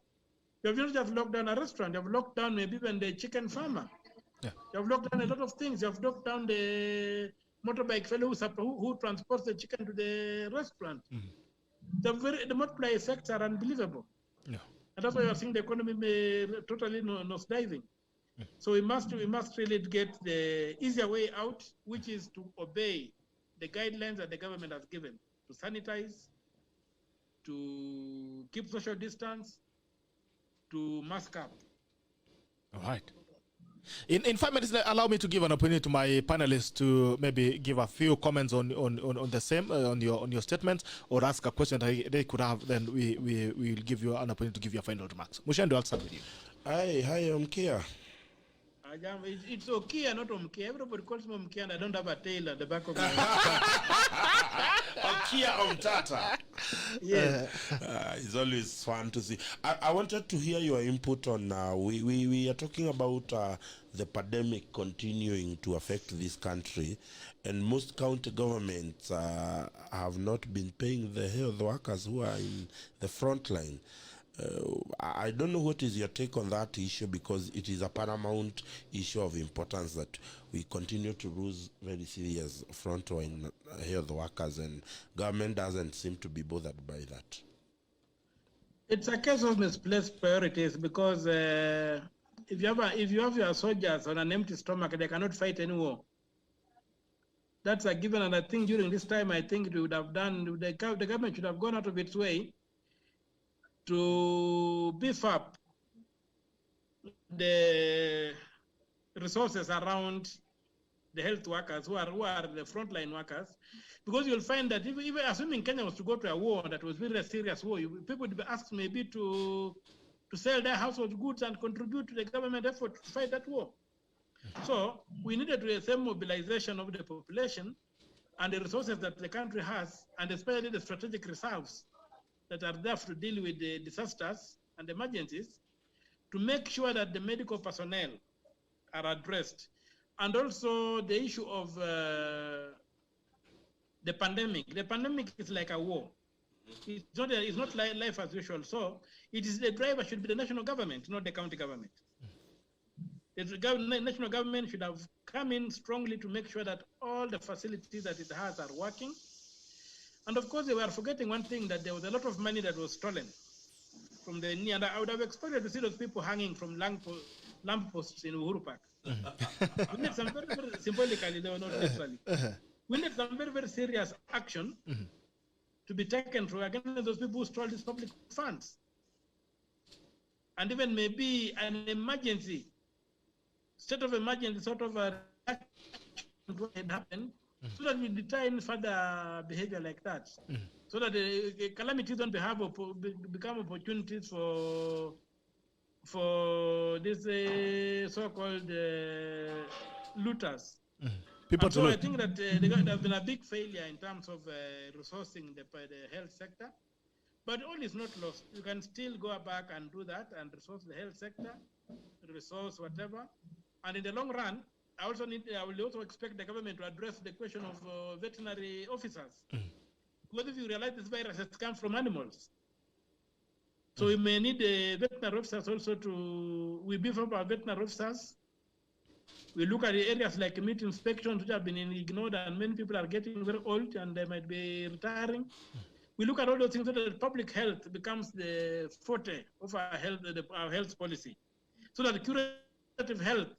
you have not just locked down a restaurant, you have locked down maybe even the chicken farmer. Yeah. You have locked down a lot of things. You have locked down the motorbike fellow who transports the chicken to the restaurant. The multiplier effects are unbelievable. Yeah. And that's why you are seeing the economy totally nosediving. So we must really get the easier way out, which is to obey the guidelines that the government has given, to sanitize, to keep social distance, to mask up. All right. In 5 minutes, allow me to give an opportunity to my panelists to maybe give a few comments on the same on your statements, or ask a question that they could have. Then we will give you an opportunity to give your final remarks. Muchendu, I'll start with you. Hi, Okiya. It's Okiya, not Omkia. Everybody calls me Omkia, and I don't have a tail at the back of my head. Okiya Omtatah. Yes. It's always fun to see. I wanted to hear your input on, we are talking about the pandemic continuing to affect this country, and most county governments have not been paying the health workers who are in the front line. I don't know what is your take on that issue, because it is a paramount issue of importance that we continue to lose very serious frontline health workers, and government doesn't seem to be bothered by that. It's a case of misplaced priorities, because if you have your soldiers on an empty stomach, they cannot fight any war. That's a given, and I think during this time, I think it would have done. The government should have gone out of its way to beef up the resources around the health workers who are the frontline workers, because you'll find that even assuming Kenya was to go to a war that was really a serious war, people would be asked maybe to sell their household goods and contribute to the government effort to fight that war. So we needed the same mobilization of the population and the resources that the country has, and especially the strategic reserves that are there to deal with the disasters and emergencies, to make sure that the medical personnel are addressed. And also the issue of the pandemic. The pandemic is like a war. It's not like life as usual. So it is the driver should be the national government, not the county government. The national government should have come in strongly to make sure that all the facilities that it has are working. And of course, they were forgetting one thing, that there was a lot of money that was stolen from the knee. And I would have expected to see those people hanging from lamp posts in Uhuru Park. We need some very, very symbolically, they were not literally. We need some very, very serious action to be taken to against those people who stole these public funds. And even maybe an emergency, state of emergency, sort of a reaction to what had happened, so that we deter any further behavior like that. So that calamities don't become opportunities for this so-called looters. So I think that there's been a big failure in terms of resourcing the health sector. But all is not lost. You can still go back and do that and resource the health sector, resource whatever. And in the long run, I will also expect the government to address the question of veterinary officers. Because if you realize this virus has come from animals, so we may need the veterinary officers also we beef up our veterinary officers. We look at the areas like meat inspections, which have been ignored, and many people are getting very old and they might be retiring. We look at all those things so that public health becomes the forte of our health policy. So that curative health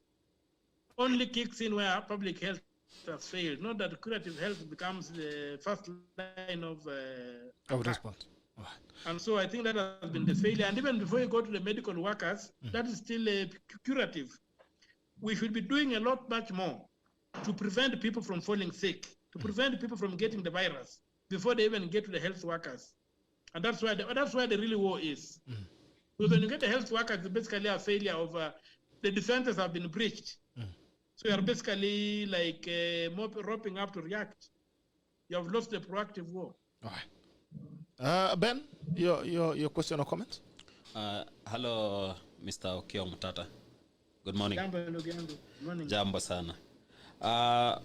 only kicks in where public health has failed, not that curative health becomes the first line of response. And so I think that has been the failure. And even before you go to the medical workers, that is still curative. We should be doing a lot much more to prevent people from falling sick, to prevent people from getting the virus before they even get to the health workers. And that's where the real war is. So when you get the health workers, it's basically a failure of the defenses have been breached. So you are basically like roping up to react. You have lost the proactive war. All right. Ben, your question or comment? Hello, Mr. Okiya Omtatah. Good morning. Good morning. Jambo sana.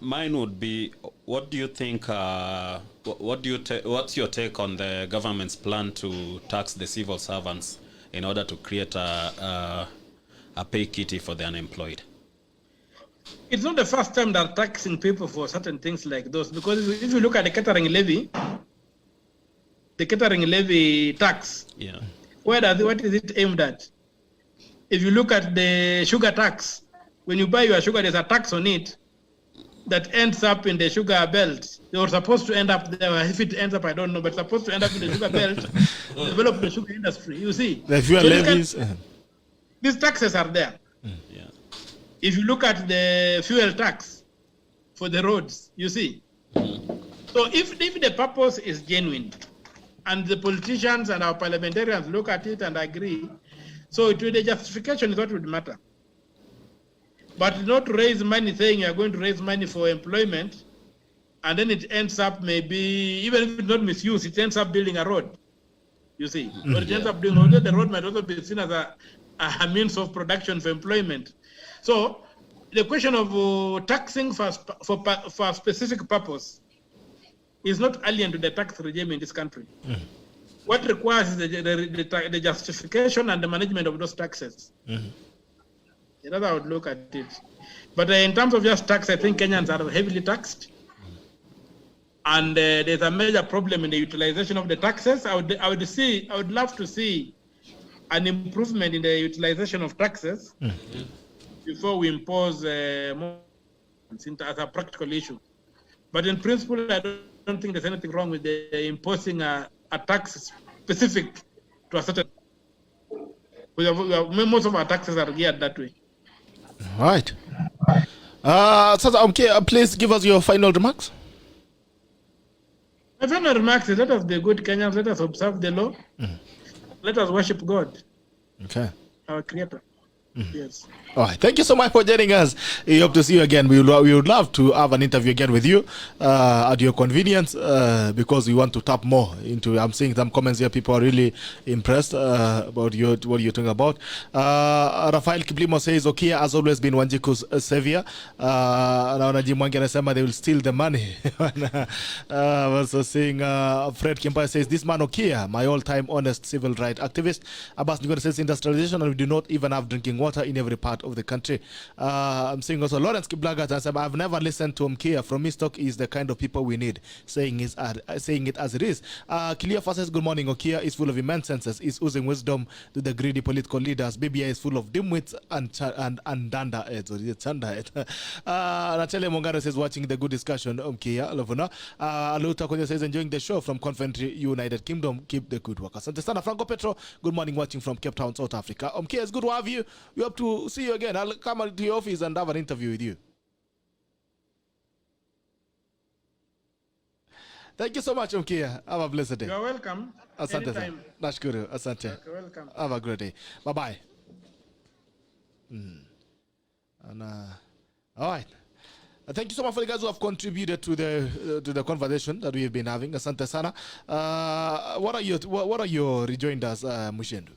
Mine would be, what do you think? What's your take on the government's plan to tax the civil servants in order to create a pay kitty for the unemployed? It's not the first time they're taxing people for certain things like those, because if you look at the catering levy tax, what is it aimed at? If you look at the sugar tax, when you buy your sugar, there's a tax on it that ends up in the sugar belt. They were supposed to end up there. If it ends up, I don't know, but supposed to end up in the sugar belt to develop the sugar industry. You see, the fuel levies. These taxes are there. If you look at the fuel tax for the roads, you see. So if the purpose is genuine, and the politicians and our parliamentarians look at it and agree, so the justification is what would matter. But not to raise money saying you're going to raise money for employment, and then it ends up maybe, even if it's not misused, it ends up building a road. You see, or it ends up doing, although the road might also be seen as a means of production for employment. So the question of taxing for a specific purpose is not alien to the tax regime in this country. What requires is the justification and the management of those taxes. That's how I would look at it. But in terms of just tax, I think Kenyans are heavily taxed. And there's a major problem in the utilization of the taxes. I would love to see an improvement in the utilization of taxes before we impose more as a practical issue. But in principle, I don't think there's anything wrong with imposing a tax specific to a certain. Most of our taxes are geared that way. All right. So, please give us your final remarks. My final remarks is, let us be good Kenyans, let us observe the law, let us worship God, okay, our Creator. Yes. All right. Thank you so much for joining us. We hope to see you again. We would love to have an interview again with you at your convenience because we want to tap more into. I'm seeing some comments here. People are really impressed about what you're talking about. Rafael Kiplimo says, Okiya has always been Wanjiku's savior. Naona Jimwangi anasema they will steal the money. Also seeing Fred Kimpaya says, this man Okiya, my all-time honest civil rights activist. Abbas Ngore says, industrialization and we do not even have drinking water in every part of the country. I'm seeing also Lawrence Kiblagat and said, I've never listened to Okiya. From Mistok is the kind of people we need, saying it as it is. Kilia says, good morning. Okiya is full of immense senses, is oozing wisdom to the greedy political leaders. BBI is full of dimwits and danda heads, or chanda head. Natale Mongaro says, watching the good discussion. Okiya, Lavuna. Aluta Konya says, enjoying the show from Coventry, United Kingdom. Keep the good work. Asante sana. Franco Petro, good morning, watching from Cape Town, South Africa. Okiya, it's good to have you. We hope to see you again. I'll come to your office and have an interview with you. Thank you so much, Okiya. Have a blessed day. You're welcome. Asante sana. Anytime. Nashukuru. Asante. You're welcome. Have a great day. Bye-bye. And, all right. Thank you so much for the guys who have contributed to the conversation that we have been having. Asante sana. What are your rejoinders, Muchendu?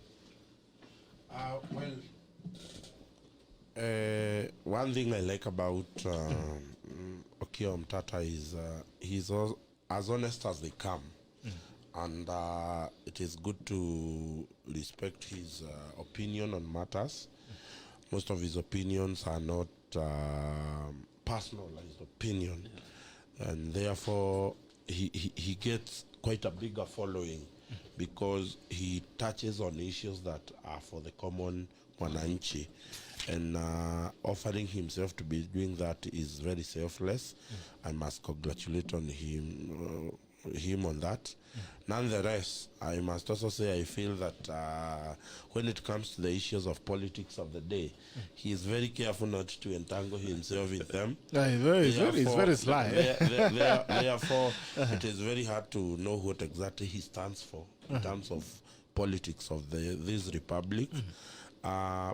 One thing I like about Okiya Omtatah is he's as honest as they come, and it is good to respect his opinion on matters. Most of his opinions are not personalized opinion, and therefore he gets quite a bigger following because he touches on issues that are for the common wananchi. And offering himself to be doing that is very selfless. I must congratulate on him on that. Nonetheless, I must also say I feel that when it comes to the issues of politics of the day, he is very careful not to entangle himself in them. He's very sly. Therefore, it is very hard to know what exactly he stands for in terms of politics of this republic.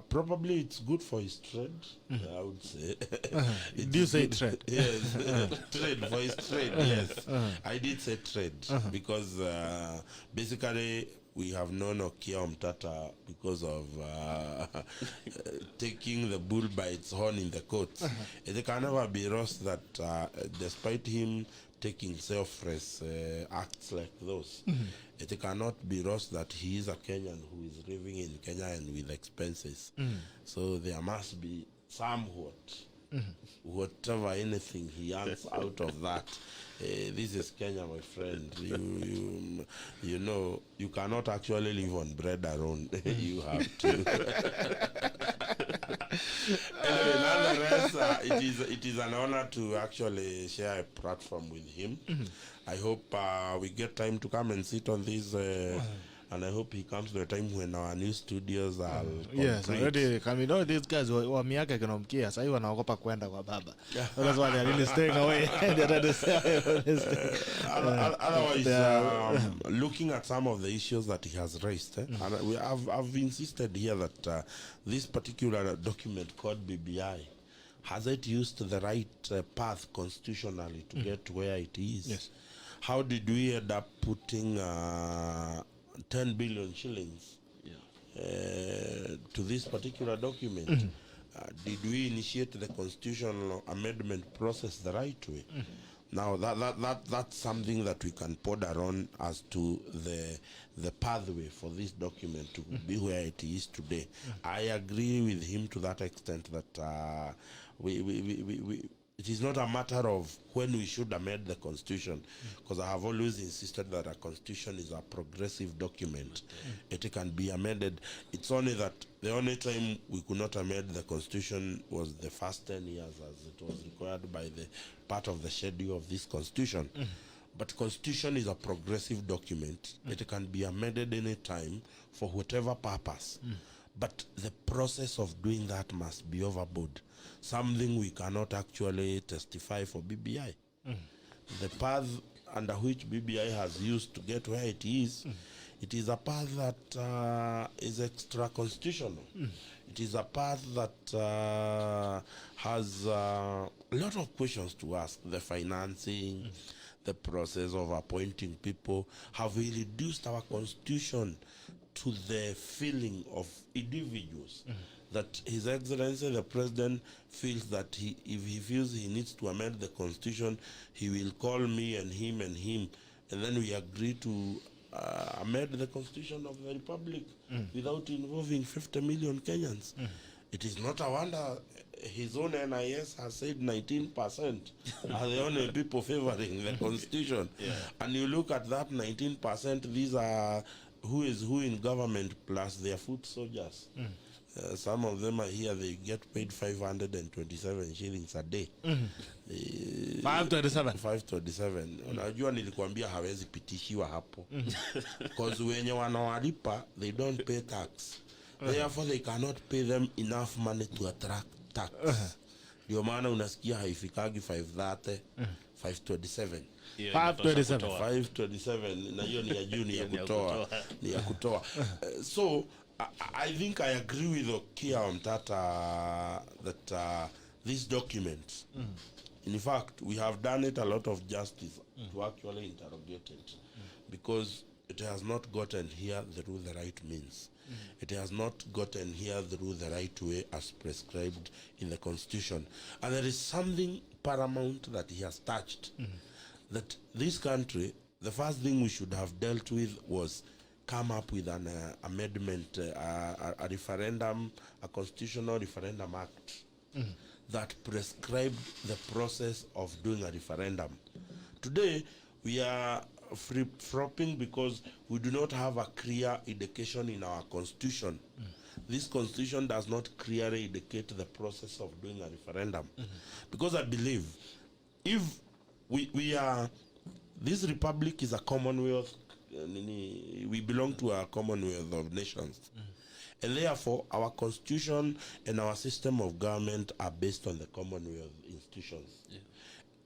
Probably it's good for his trade, I would say. Do you say trade? Yes, trade, for his trade, yes. I did say trade because basically we have known Okiya Omtatah because of taking the bull by its horn in the courts. It can never be lost that despite him taking selfless acts like those, it cannot be lost that he is a Kenyan who is living in Kenya and with expenses. So there must be somewhat, whatever, anything he earns out of that. This is Kenya, my friend. You know, you cannot actually live on bread alone. You have to. Anyway, nonetheless, it is an honor to actually share a platform with him. I hope we get time to come and sit on this, and I hope he comes to a time when our new studios are yes, already. Can we know these guys wa miaka kinomkia sasa hivi wanaogopa kwenda kwa baba. That's why they're really staying away. Otherwise, looking at some of the issues that he has raised, and I've insisted here that this particular document called BBI, has it used the right path constitutionally to get to where it is? Yes. How did we end up putting 10 billion shillings to this particular document? Did we initiate the constitutional amendment process the right way? Now that's something that we can ponder on as to the pathway for this document to be where it is today. I agree with him to that extent that it is not a matter of when we should amend the constitution, because I have always insisted that a constitution is a progressive document. It can be amended. It's only that the only time we could not amend the constitution was the first 10 years, as it was required by the part of the schedule of this constitution. But constitution is a progressive document. It can be amended any time for whatever purpose. But the process of doing that must be overboard. Something we cannot actually testify for BBI. The path under which BBI has used to get where it is It is a path that is extra-constitutional. It is a path that has a lot of questions to ask. The financing, the process of appointing people. Have we reduced our constitution to the feeling of individuals? That His Excellency the President feels that if he feels he needs to amend the constitution, he will call me and him, and then we agree to amend the constitution of the Republic without involving 50 million Kenyans. It is not a wonder his own NIS has said 19% are the only people favoring the constitution. And you look at that 19%, these are who is who in government plus their foot soldiers. Some of them are here, they get paid 527 shillings a day. 527. Unajua nilikuambia hawezi pitishiwa hapo. Because wenye wanawalipa, they don't pay tax. Therefore they cannot pay them enough money to attract tax. Ndio maana unasikia haifikagi 530, 527. 527 na hiyo ni ya juu, ni ya kutoa. So I think I agree with Okiya Omtatah that this document, in fact, we have done it a lot of justice to actually interrogate it, because it has not gotten here through the right means. It has not gotten here through the right way as prescribed in the Constitution. And there is something paramount that he has touched, that this country, the first thing we should have dealt with was come up with an amendment, a referendum, a constitutional referendum act that prescribed the process of doing a referendum. Today, we are free-flopping because we do not have a clear indication in our constitution. This constitution does not clearly indicate the process of doing a referendum. Because I believe if we are, this republic is a commonwealth, we belong to a commonwealth of nations. And therefore, our constitution and our system of government are based on the commonwealth institutions.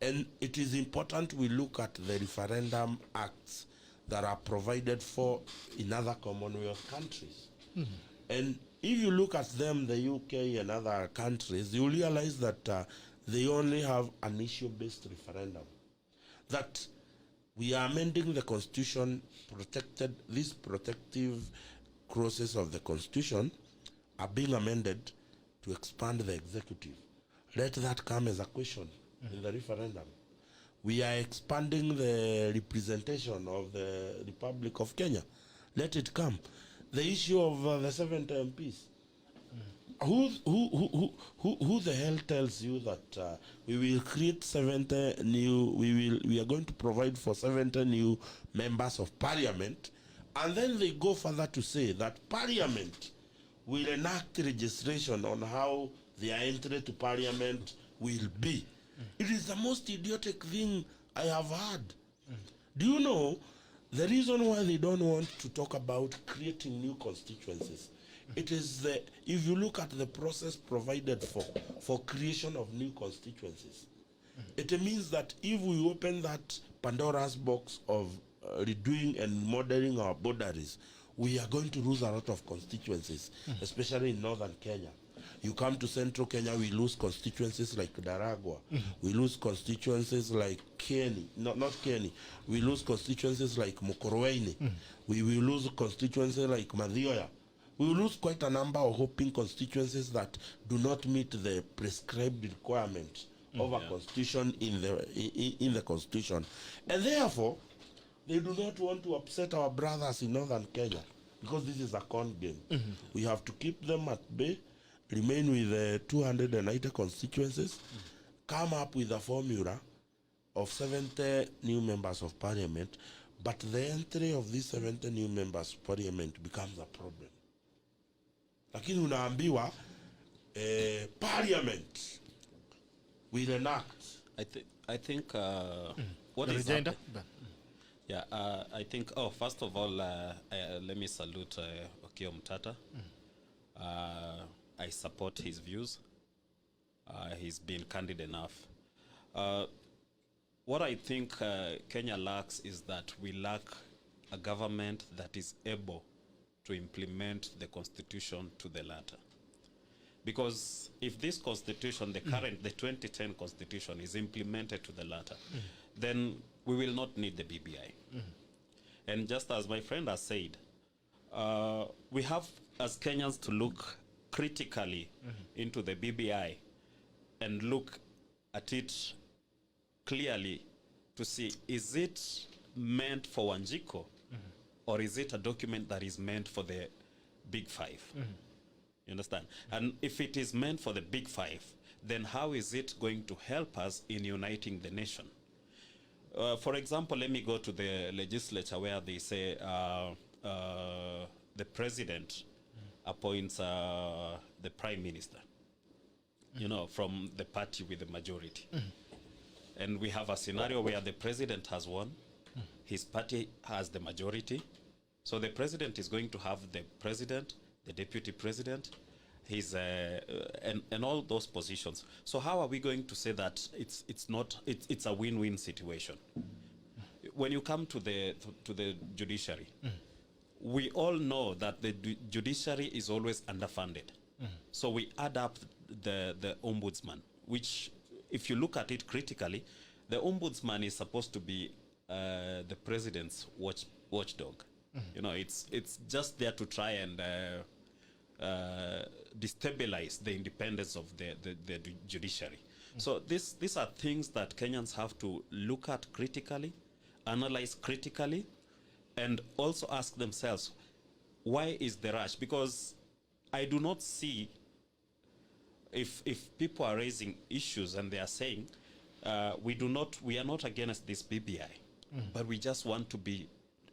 And it is important we look at the referendum acts that are provided for in other commonwealth countries. And if you look at them, the UK and other countries, you realize that they only have an issue-based referendum. That we are amending the constitution, this protective clauses of the constitution are being amended to expand the executive. Let that come as a question in the referendum. We are expanding the representation of the Republic of Kenya. Let it come. The issue of the 70 MPs. Who the hell tells you that we will create 70 new, we are going to provide for 70 new members of parliament, and then they go further to say that parliament will enact legislation on how their entry to parliament will be. It is the most idiotic thing I have heard. Do you know the reason why they don't want to talk about creating new constituencies? It is if you look at the process provided for creation of new constituencies, it means that if we open that Pandora's box of redoing and modeling our boundaries, we are going to lose a lot of constituencies, especially in northern Kenya. You come to central Kenya, we lose constituencies like Daragwa. We lose constituencies like Kieni, not Kieni. We lose constituencies like Mukorweini. We will lose constituencies like Madhioya. We will lose quite a number of hoping constituencies that do not meet the prescribed requirements of a constitution in the constitution. And therefore, they do not want to upset our brothers in northern Kenya, because this is a con game. We have to keep them at bay, remain with 290 constituencies, come up with a formula of 70 new members of parliament, but the entry of these 70 new members of parliament becomes a problem. Lakini unaambiwa parliament will enact. I think what is agenda? Yeah, I think, first of all, let me salute Okiya Omtatah. I support his views. He's been candid enough. What I think Kenya lacks is that we lack a government that is able to implement the constitution to the latter. Because if this constitution, the current, the 2010 constitution is implemented to the latter, then we will not need the BBI. And just as my friend has said, we have as Kenyans to look critically into the BBI and look at it clearly to see, is it meant for Wanjiko or is it a document that is meant for the big five? You understand? And if it is meant for the big five, then how is it going to help us in uniting the nation? For example, let me go to the legislature where they say the president appoints the prime minister, you know, from the party with the majority. And we have a scenario where the president has won, his party has the majority. So the president is going to have the president, the deputy president, his and all those positions. So how are we going to say that it's a win-win situation? When you come to the judiciary, we all know that the judiciary is always underfunded. So we add up the ombudsman, which, if you look at it critically, the ombudsman is supposed to be the president's watchdog. You know, it's just there to try and destabilize the independence of the judiciary. So these are things that Kenyans have to look at critically, analyze critically, and also ask themselves, why is the rush? Because I do not see, if people are raising issues and they are saying, we are not against this BBI, but we just want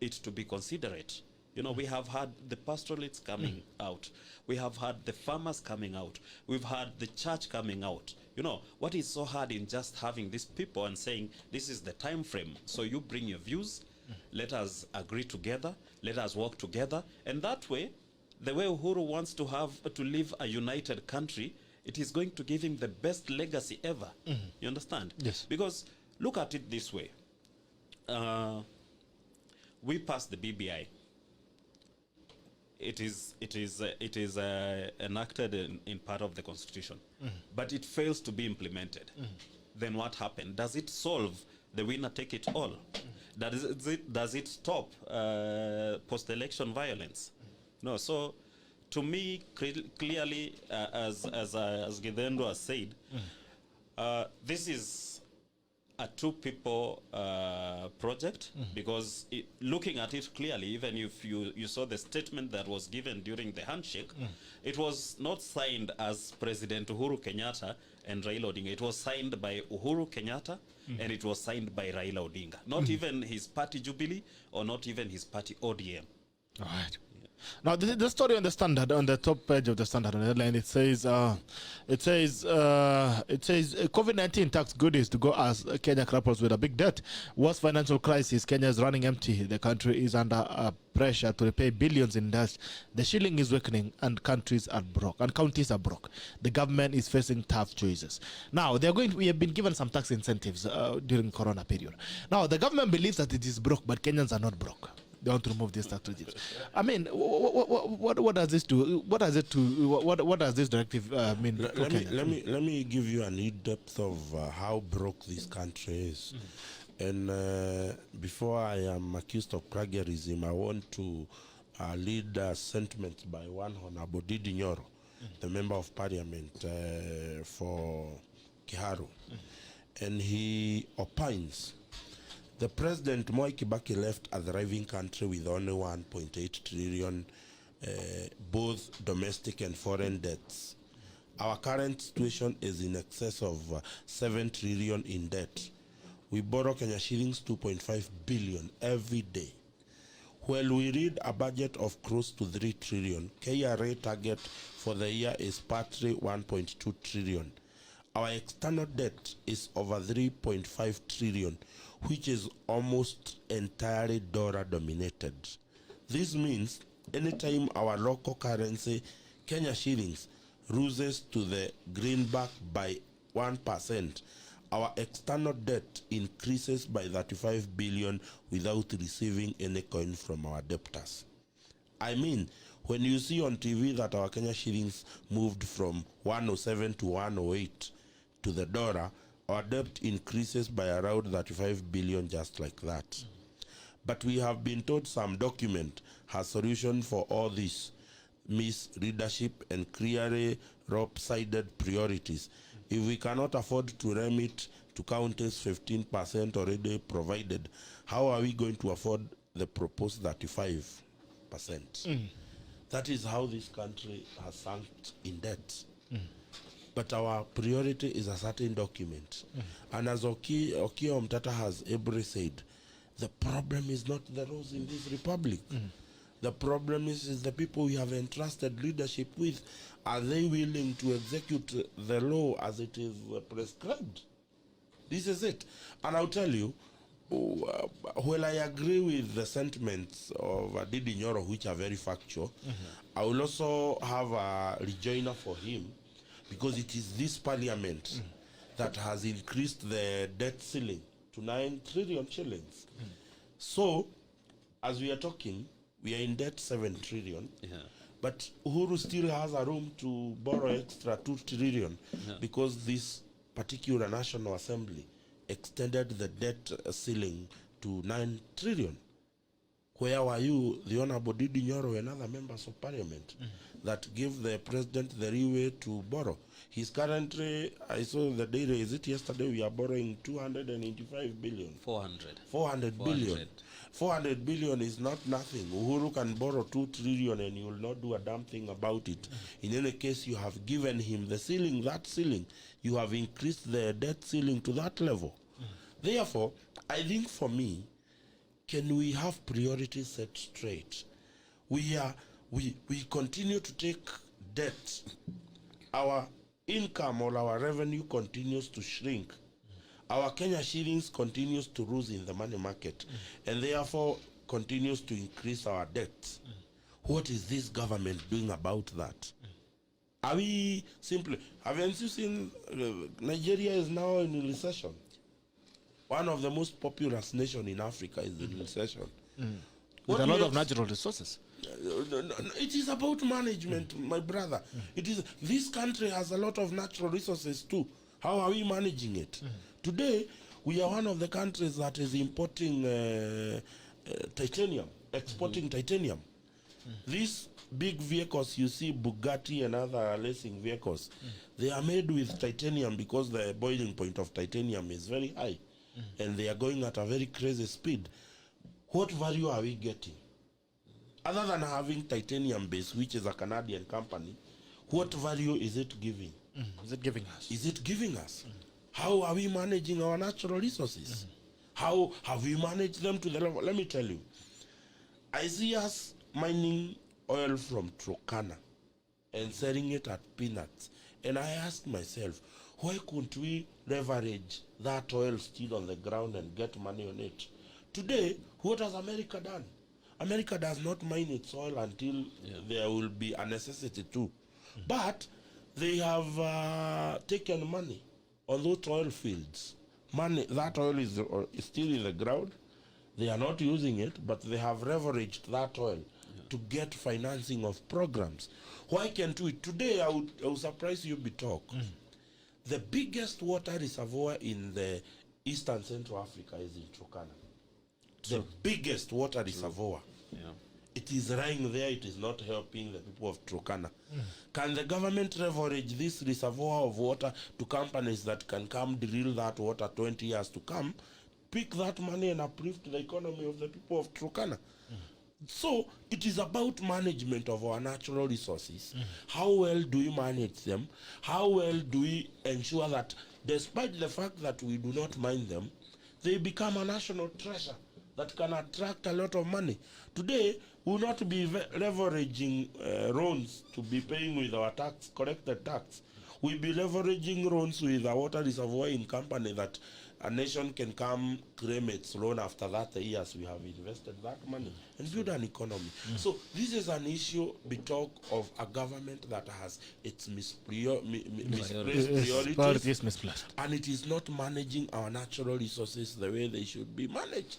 it to be considerate. You know, we have had the pastoralists coming out. We have had the farmers coming out. We've had the church coming out. You know, what is so hard in just having these people and saying, this is the time frame, so you bring your views, let us agree together, let us work together. And that way, the way Uhuru wants to live a united country, it is going to give him the best legacy ever. You understand? Yes. Because look at it this way. We passed the BBI. It is enacted in part of the constitution, but it fails to be implemented. Then what happened? Does it solve the winner take it all? Does it stop post-election violence? No. So, to me, clearly, as Githendo has said, this is a two-people project, because looking at it clearly, even if you saw the statement that was given during the handshake, it was not signed as President Uhuru Kenyatta and Raila Odinga. It was signed by Uhuru Kenyatta and it was signed by Raila Odinga. Not even his party Jubilee or not even his party ODM. All right. Now, the story on the Standard, on the top page of the Standard, on the headline, it says COVID-19 tax goodies to go as Kenya grapples with a big debt. Worst financial crisis, Kenya is running empty. The country is under pressure to repay billions in debt. The shilling is weakening and counties are broke. The government is facing tough choices. Now, we have been given some tax incentives during Corona period. Now, the government believes that it is broke, but Kenyans are not broke. They want to remove these strategies. I mean, what does this do? What does this directive mean? Let me give you an in-depth of how broke this country is. And before I am accused of plagiarism, I want to lead a sentiment by one Honorable Didi Nyoro, the Member of Parliament for Kiharu. And he opines, the President Moi Kibaki left a thriving country with only 1.8 trillion both domestic and foreign debts. Our current situation is in excess of 7 trillion in debt. We borrow Kenya shillings 2.5 billion every day. While we read a budget of close to 3 trillion, KRA target for the year is partly 1.2 trillion. Our external debt is over 3.5 trillion, which is almost entirely dollar dominated. This means anytime our local currency, Kenya shillings, loses to the greenback by 1%, our external debt increases by 35 billion without receiving any coin from our debtors. I mean, when you see on TV that our Kenya shillings moved from 107 to 108 to the dollar, our debt increases by around 35 billion just like that. But we have been told some document has solution for all this misleadership and clearly lopsided priorities. If we cannot afford to remit to counties 15% already provided, how are we going to afford the proposed 35%? That is how this country has sunk in debt. But our priority is a certain document. And as Okiya Omtatah has ably said, the problem is not the laws in this republic. The problem is the people we have entrusted leadership with. Are they willing to execute the law as it is prescribed? This is it. And I'll tell you, while I agree with the sentiments of Didi Nyoro, which are very factual, I will also have a rejoinder for him, because it is this parliament that has increased the debt ceiling to 9 trillion shillings. So, as we are talking, we are in debt 7 trillion. But Uhuru still has a room to borrow extra 2 trillion because this particular National Assembly extended the debt ceiling to 9 trillion. Where were you, the Honorable Didi Nyoro and other members of parliament that give the president the leeway to borrow? He's currently, I saw the data, is it yesterday, we are borrowing 285 billion. 400 billion. 400 billion is not nothing. Uhuru can borrow 2 trillion and you will not do a damn thing about it. In any case, you have given him the ceiling, that ceiling. You have increased the debt ceiling to that level. Therefore, I think for me, can we have priorities set straight? We continue to take debt. Our income or our revenue continues to shrink. Our Kenya shillings continues to lose in the money market, and therefore continues to increase our debts. What is this government doing about that? Are we simply, haven't you seen Nigeria is now in recession? One of the most populous nations in Africa is in recession. With a lot of natural resources. It is about management, my brother. It is. This country has a lot of natural resources too. How are we managing it? Today, we are one of the countries that is importing titanium, exporting titanium. These big vehicles you see, Bugatti and other racing vehicles, they are made with titanium because the boiling point of titanium is very high. And they are going at a very crazy speed. What value are we getting? Other than having titanium base, which is a Canadian company, what value is it giving? Is it giving us? Is it giving us? How are we managing our natural resources? How have we managed them to the level? Let me tell you. I see us mining oil from Turkana and selling it at peanuts. And I asked myself, why couldn't we leverage that oil still on the ground and get money on it? Today, what has America done? America does not mine its oil until there will be a necessity to. But they have taken money on those oil fields. Money, that oil is still in the ground. They are not using it, but they have leveraged that oil to get financing of programs. Why can't we? Today, I will surprise you, Bitok. The biggest water reservoir in the Eastern Central Africa is in Turkana. The biggest water reservoir. It is lying there. It is not helping the people of Turkana. Can the government leverage this reservoir of water to companies that can come drill that water 20 years to come, pick that money and uplift the economy of the people of Turkana? So it is about management of our natural resources. How well do we manage them? How well do we ensure that despite the fact that we do not mine them, they become a national treasure that can attract a lot of money? Today, we will not be leveraging loans to be paying with our tax, collected tax. we'll be leveraging loans with a water reservoir in company that a nation can come claim its loan after that years we have invested that money and build an economy. So this is an issue talk of a government that has its misplaced priorities, misplaced. and it is not managing our natural resources the way they should be managed.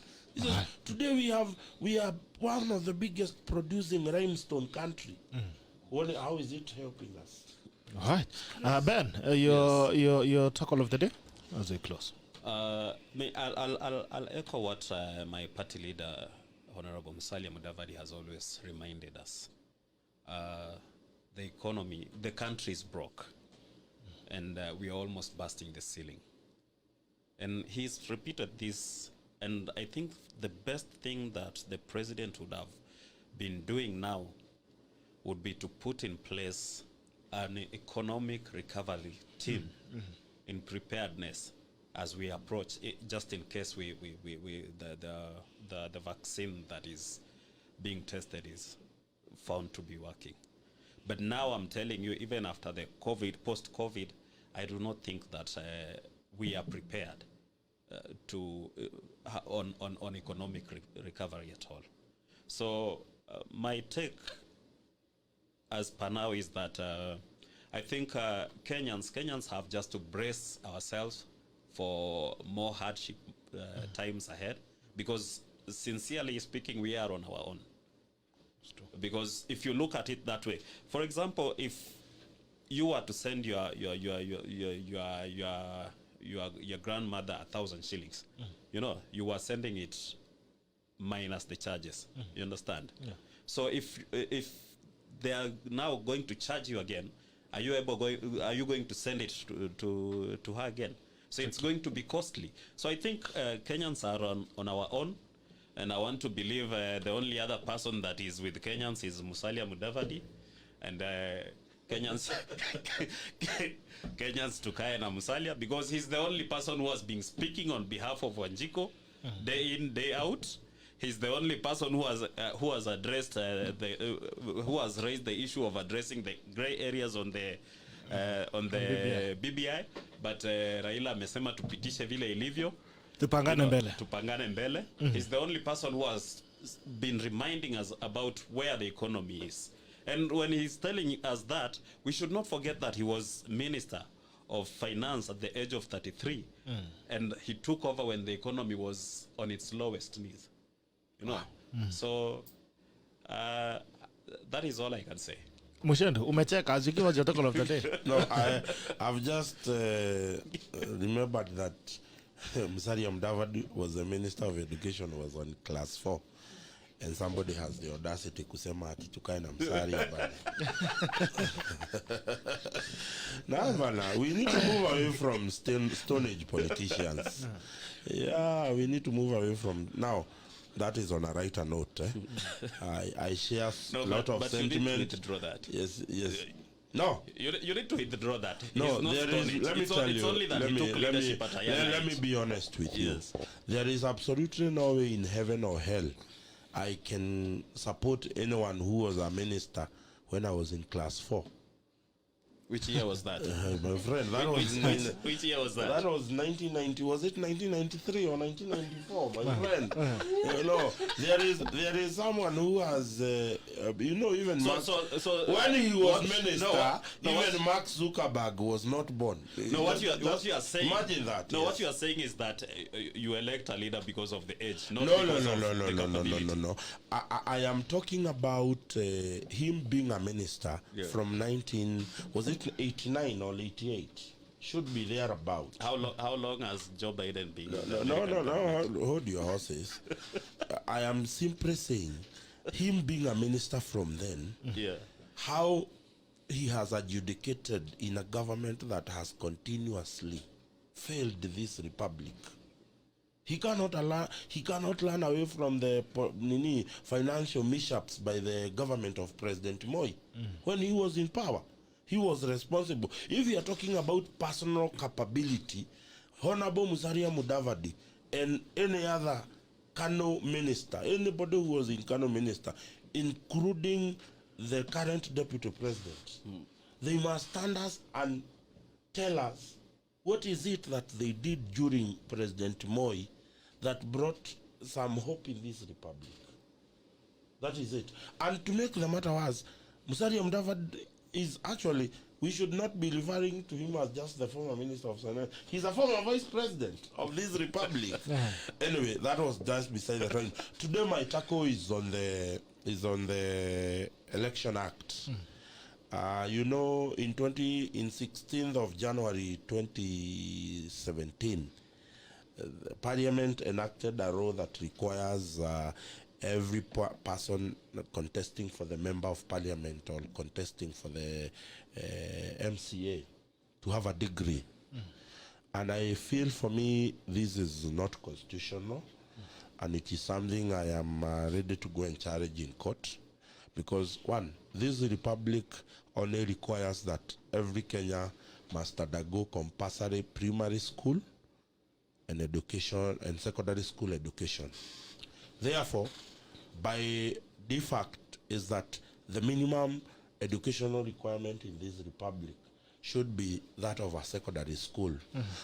Today we are one of the biggest producing limestone country. How is it helping us? All right, Ben, your tackle of the day as we close. I'll echo what my party leader, Honorable Musalia Mudavadi, has always reminded us. The economy, the country is broke, and we are almost busting the ceiling. And he's repeated this, and I think the best thing that the president would have been doing now would be to put in place an economic recovery team in preparedness as we approach it, just in case the vaccine that is being tested is found to be working. But now I'm telling you, even after the post-COVID, I do not think that we are prepared on economic recovery at all. So my take as per now is that I think Kenyans have just to brace ourselves for more hardship times ahead, because sincerely speaking, we are on our own. Because if you look at it that way, for example, if you were to send your grandmother 1,000 shillings, you know, you are sending it minus the charges. You understand? Yeah. So if they are now going to charge you again, are you going to send it to her again? So it's going to be costly. So I think Kenyans are on our own, and I want to believe the only other person that is with Kenyans is Musalia Mudavadi, and Kenyans tukae na Musalia, because he's the only person who has been speaking on behalf of Wanjiko day in, day out. He's the only person who has addressed who has raised the issue of addressing the gray areas on the BBI. But Raila amesema tupitishe vile ilivyo, tupangane mbele. He's the only person who has been reminding us about where the economy is. And when he's telling us that, we should not forget that he was Minister of Finance at the age of 33. And he took over when the economy was on its lowest knees. You know? So that is all I can say. Muchendu, umecheka as you give us your tackle of the day. No, I've just remembered that Musalia Mudavadi was the Minister of Education, was on class 4. And somebody has the audacity kusema ati tukae na Musalia bana. Now, we need to move away from Stone Age politicians. Yeah, we need to move away from now. That is on a lighter note. I share a lot of sentiment. You need to draw that. Yes. No. You need to withdraw that. No, there is, let me tell you. Let me be honest with you. There is absolutely no way in heaven or hell I can support anyone who was a minister when I was in class 4. Which year was that? My friend, which year was that? That was 1990. Was it 1993 or 1994? My friend, you know, there is someone who has, you know, even when he was minister, even Mark Zuckerberg was not born. No, what you are saying. Imagine that. No, what you are saying is that you elect a leader because of the age. Not No. I am talking about him being a minister from 89 or 88, should be there about. How long has Joe Biden been? No, hold your horses. I am simply saying, him being a minister from then, how he has adjudicated in a government that has continuously failed this republic. He cannot run away from the financial mishaps by the government of President Moi when he was in power. He was responsible. If you are talking about personal capability, Honorable Musalia Mudavadi and any other Kano minister, anybody who was in Kano minister, including the current deputy president, they must stand us and tell us what is it that they did during President Moi that brought some hope in this republic. That is it. And to make the matter worse, Musalia Mudavadi is actually, we should not be referring to him as just the former minister of finance. He's a former vice president of this republic. Anyway, that was just beside the point. Today my tackle is on the Election Act. You know, in 16th of January 2017, the Parliament enacted a law that requires every person contesting for the member of parliament or contesting for the MCA to have a degree. And I feel, for me, this is not constitutional, and it is something I am ready to go and challenge in court, because one, this republic only requires that every Kenyan must undergo compulsory primary school and education and secondary school education. Therefore, by defact is that the minimum educational requirement in this republic should be that of a secondary school,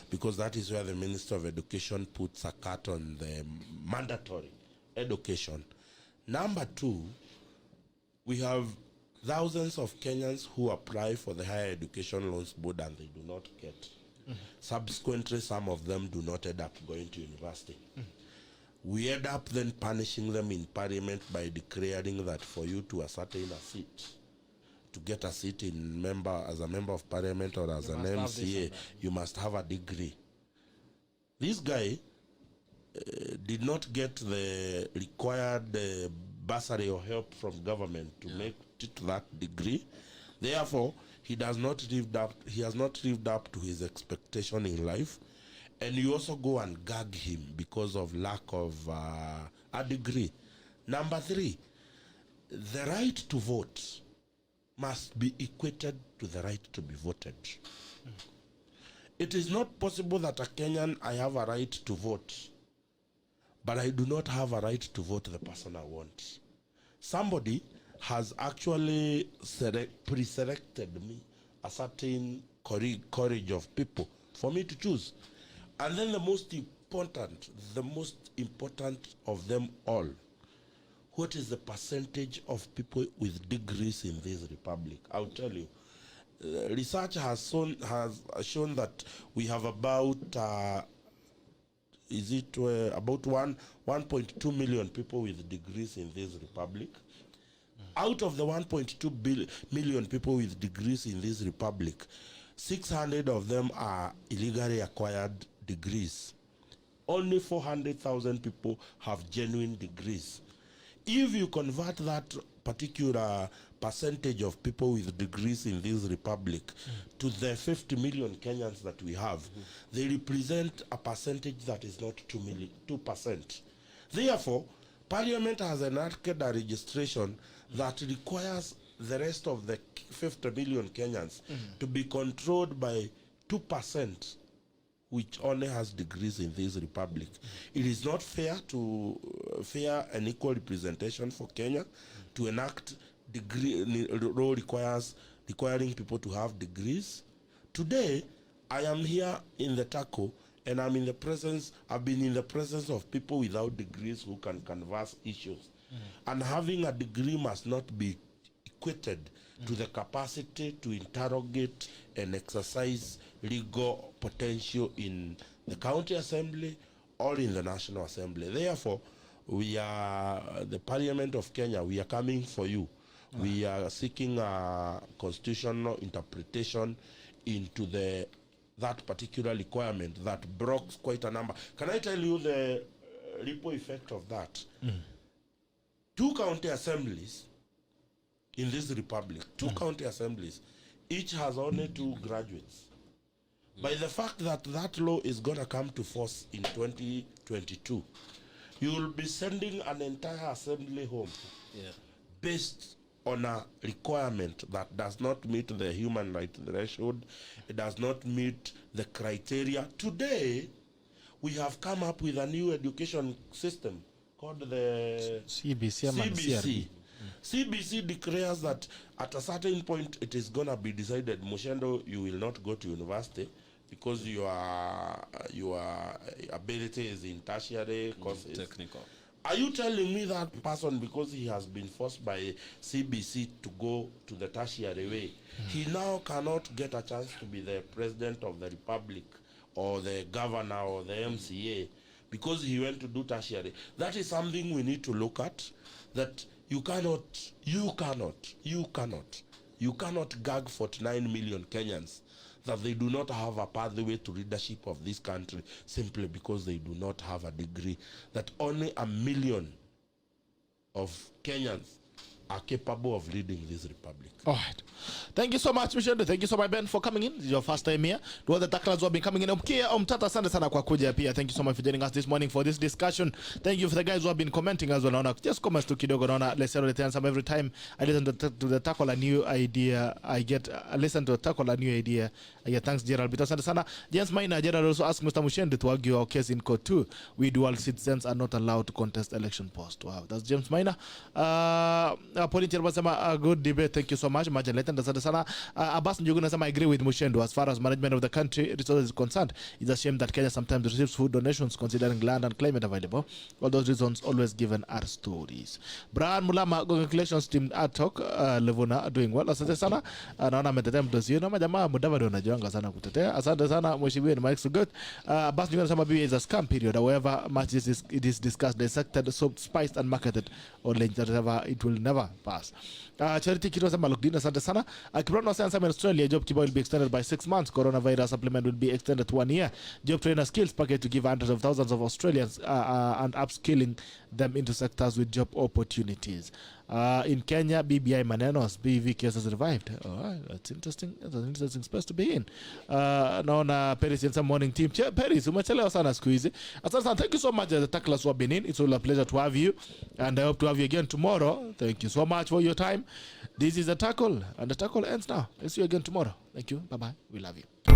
because that is where the Minister of Education puts a cut on the mandatory education. Number two, we have thousands of Kenyans who apply for the Higher Education Loans Board and they do not get. Subsequently, some of them do not end up going to university. We end up then punishing them in parliament by declaring that for you to ascertain a seat, to get a seat as a member of parliament or as an MCA, you must have a degree. This guy did not get the required bursary or help from government to make it that degree. Therefore, he has not lived up to his expectation in life. And you also go and gag him because of lack of a degree. Number three, the right to vote must be equated to the right to be voted. It is not possible that a Kenyan, I have a right to vote, but I do not have a right to vote the person I want. Somebody has actually pre-selected me a certain courage of people for me to choose. And then the most important of them all, what is the percentage of people with degrees in this republic? I'll tell you. Research has shown that we have about about 1.2 million people with degrees in this republic. Out of the 1.2 million people with degrees in this republic, 600 of them are illegally acquired degrees. Only 400,000 people have genuine degrees. If you convert that particular percentage of people with degrees in this republic to the 50 million Kenyans that we have, they represent a percentage that is not 2%. Therefore, Parliament has enacted a registration that requires the rest of the 50 million Kenyans to be controlled by 2%, which only has degrees in this republic. It is not fair and equal representation for Kenya to enact law requiring people to have degrees. Today, I am here in the tackle, and I've been in the presence of people without degrees who can canvass issues. And having a degree must not be equated to the capacity to interrogate and exercise legal potential in the county assembly or in the National Assembly. Therefore, the Parliament of Kenya, we are coming for you. We are seeking a constitutional interpretation into that particular requirement that broke quite a number. Can I tell you the ripple effect of that? 2 county assemblies in this republic, 2 county assemblies, each has only 2 graduates. By the fact that that law is going to come to force in 2022, you will be sending an entire assembly home based on a requirement that does not meet the human right threshold. It does not meet the criteria. Today, we have come up with a new education system called the CBC. CBC declares that at a certain point it is going to be decided, Muchendu, you will not go to university because your ability is in tertiary courses. Technical. Are you telling me that person, because he has been forced by CBC to go to the tertiary way, he now cannot get a chance to be the president of the republic or the governor or the MCA because he went to do tertiary? That is something we need to look at, that you cannot gag 49 million Kenyans that they do not have a pathway to leadership of this country simply because they do not have a degree, that only 1 million of Kenyans are capable of leading this republic. All right. Thank you so much, Muchendu. Thank you so much, Ben, for coming in. This is your first time here. To all the tacklers who have been coming in. Okiya Omtatah, asante sana kwa kuja pia. Thank you so much for joining us this morning for this discussion. Thank you for the guys who have been commenting as well. Naona just comments tu kidogo. Naona let's settle some every time I listen to the tackle a new idea. I listen to a tackle a new idea. I get thanks, Gerald. But asante sana. James Maina, Gerald also asked Mr. Muchendu to argue our case in court too. We dual citizens are not allowed to contest election post. Wow, that's James Maina. Political wasema a good debate. Thank you so much. Asante sana. Abbas Njuguna sama, I agree with Muchendu as far as management of the country resources is concerned. It's a shame that Kenya sometimes receives food donations considering land and climate available. All those reasons always given are stories. Brian Mulama, congratulations team Atok, Lavuna doing well. Asante sana. Naona ametetea mdosi na majamaa Mudavadi wanajianga sana kutetea. Asante sana mheshimiwa Mike Sugut. Abbas Njuguna sama BBI is a scam period. However much it is discussed, dissected, soaked, spiced and marketed or linked, it will never pass. Charity Kito sama Lokdina, asante sana. Kibrano Science in Australia, job keeper will be extended by 6 months. Coronavirus supplement will be extended to 1 year. Job trainer skills package to give hundreds of thousands of Australians and upskilling them into sectors with job opportunities. In Kenya, BBI manenos, BV cases revived. Oh, that's interesting. That's an interesting space to be in. Naona Paris in some morning team. Paris, umechelewa sana siku hizi. Asante, thank you so much the tacklers who have been in. It's all a pleasure to have you. And I hope to have you again tomorrow. Thank you so much for your time. This is The Tackle. And The Tackle ends now. I'll see you again tomorrow. Thank you. Bye-bye. We love you.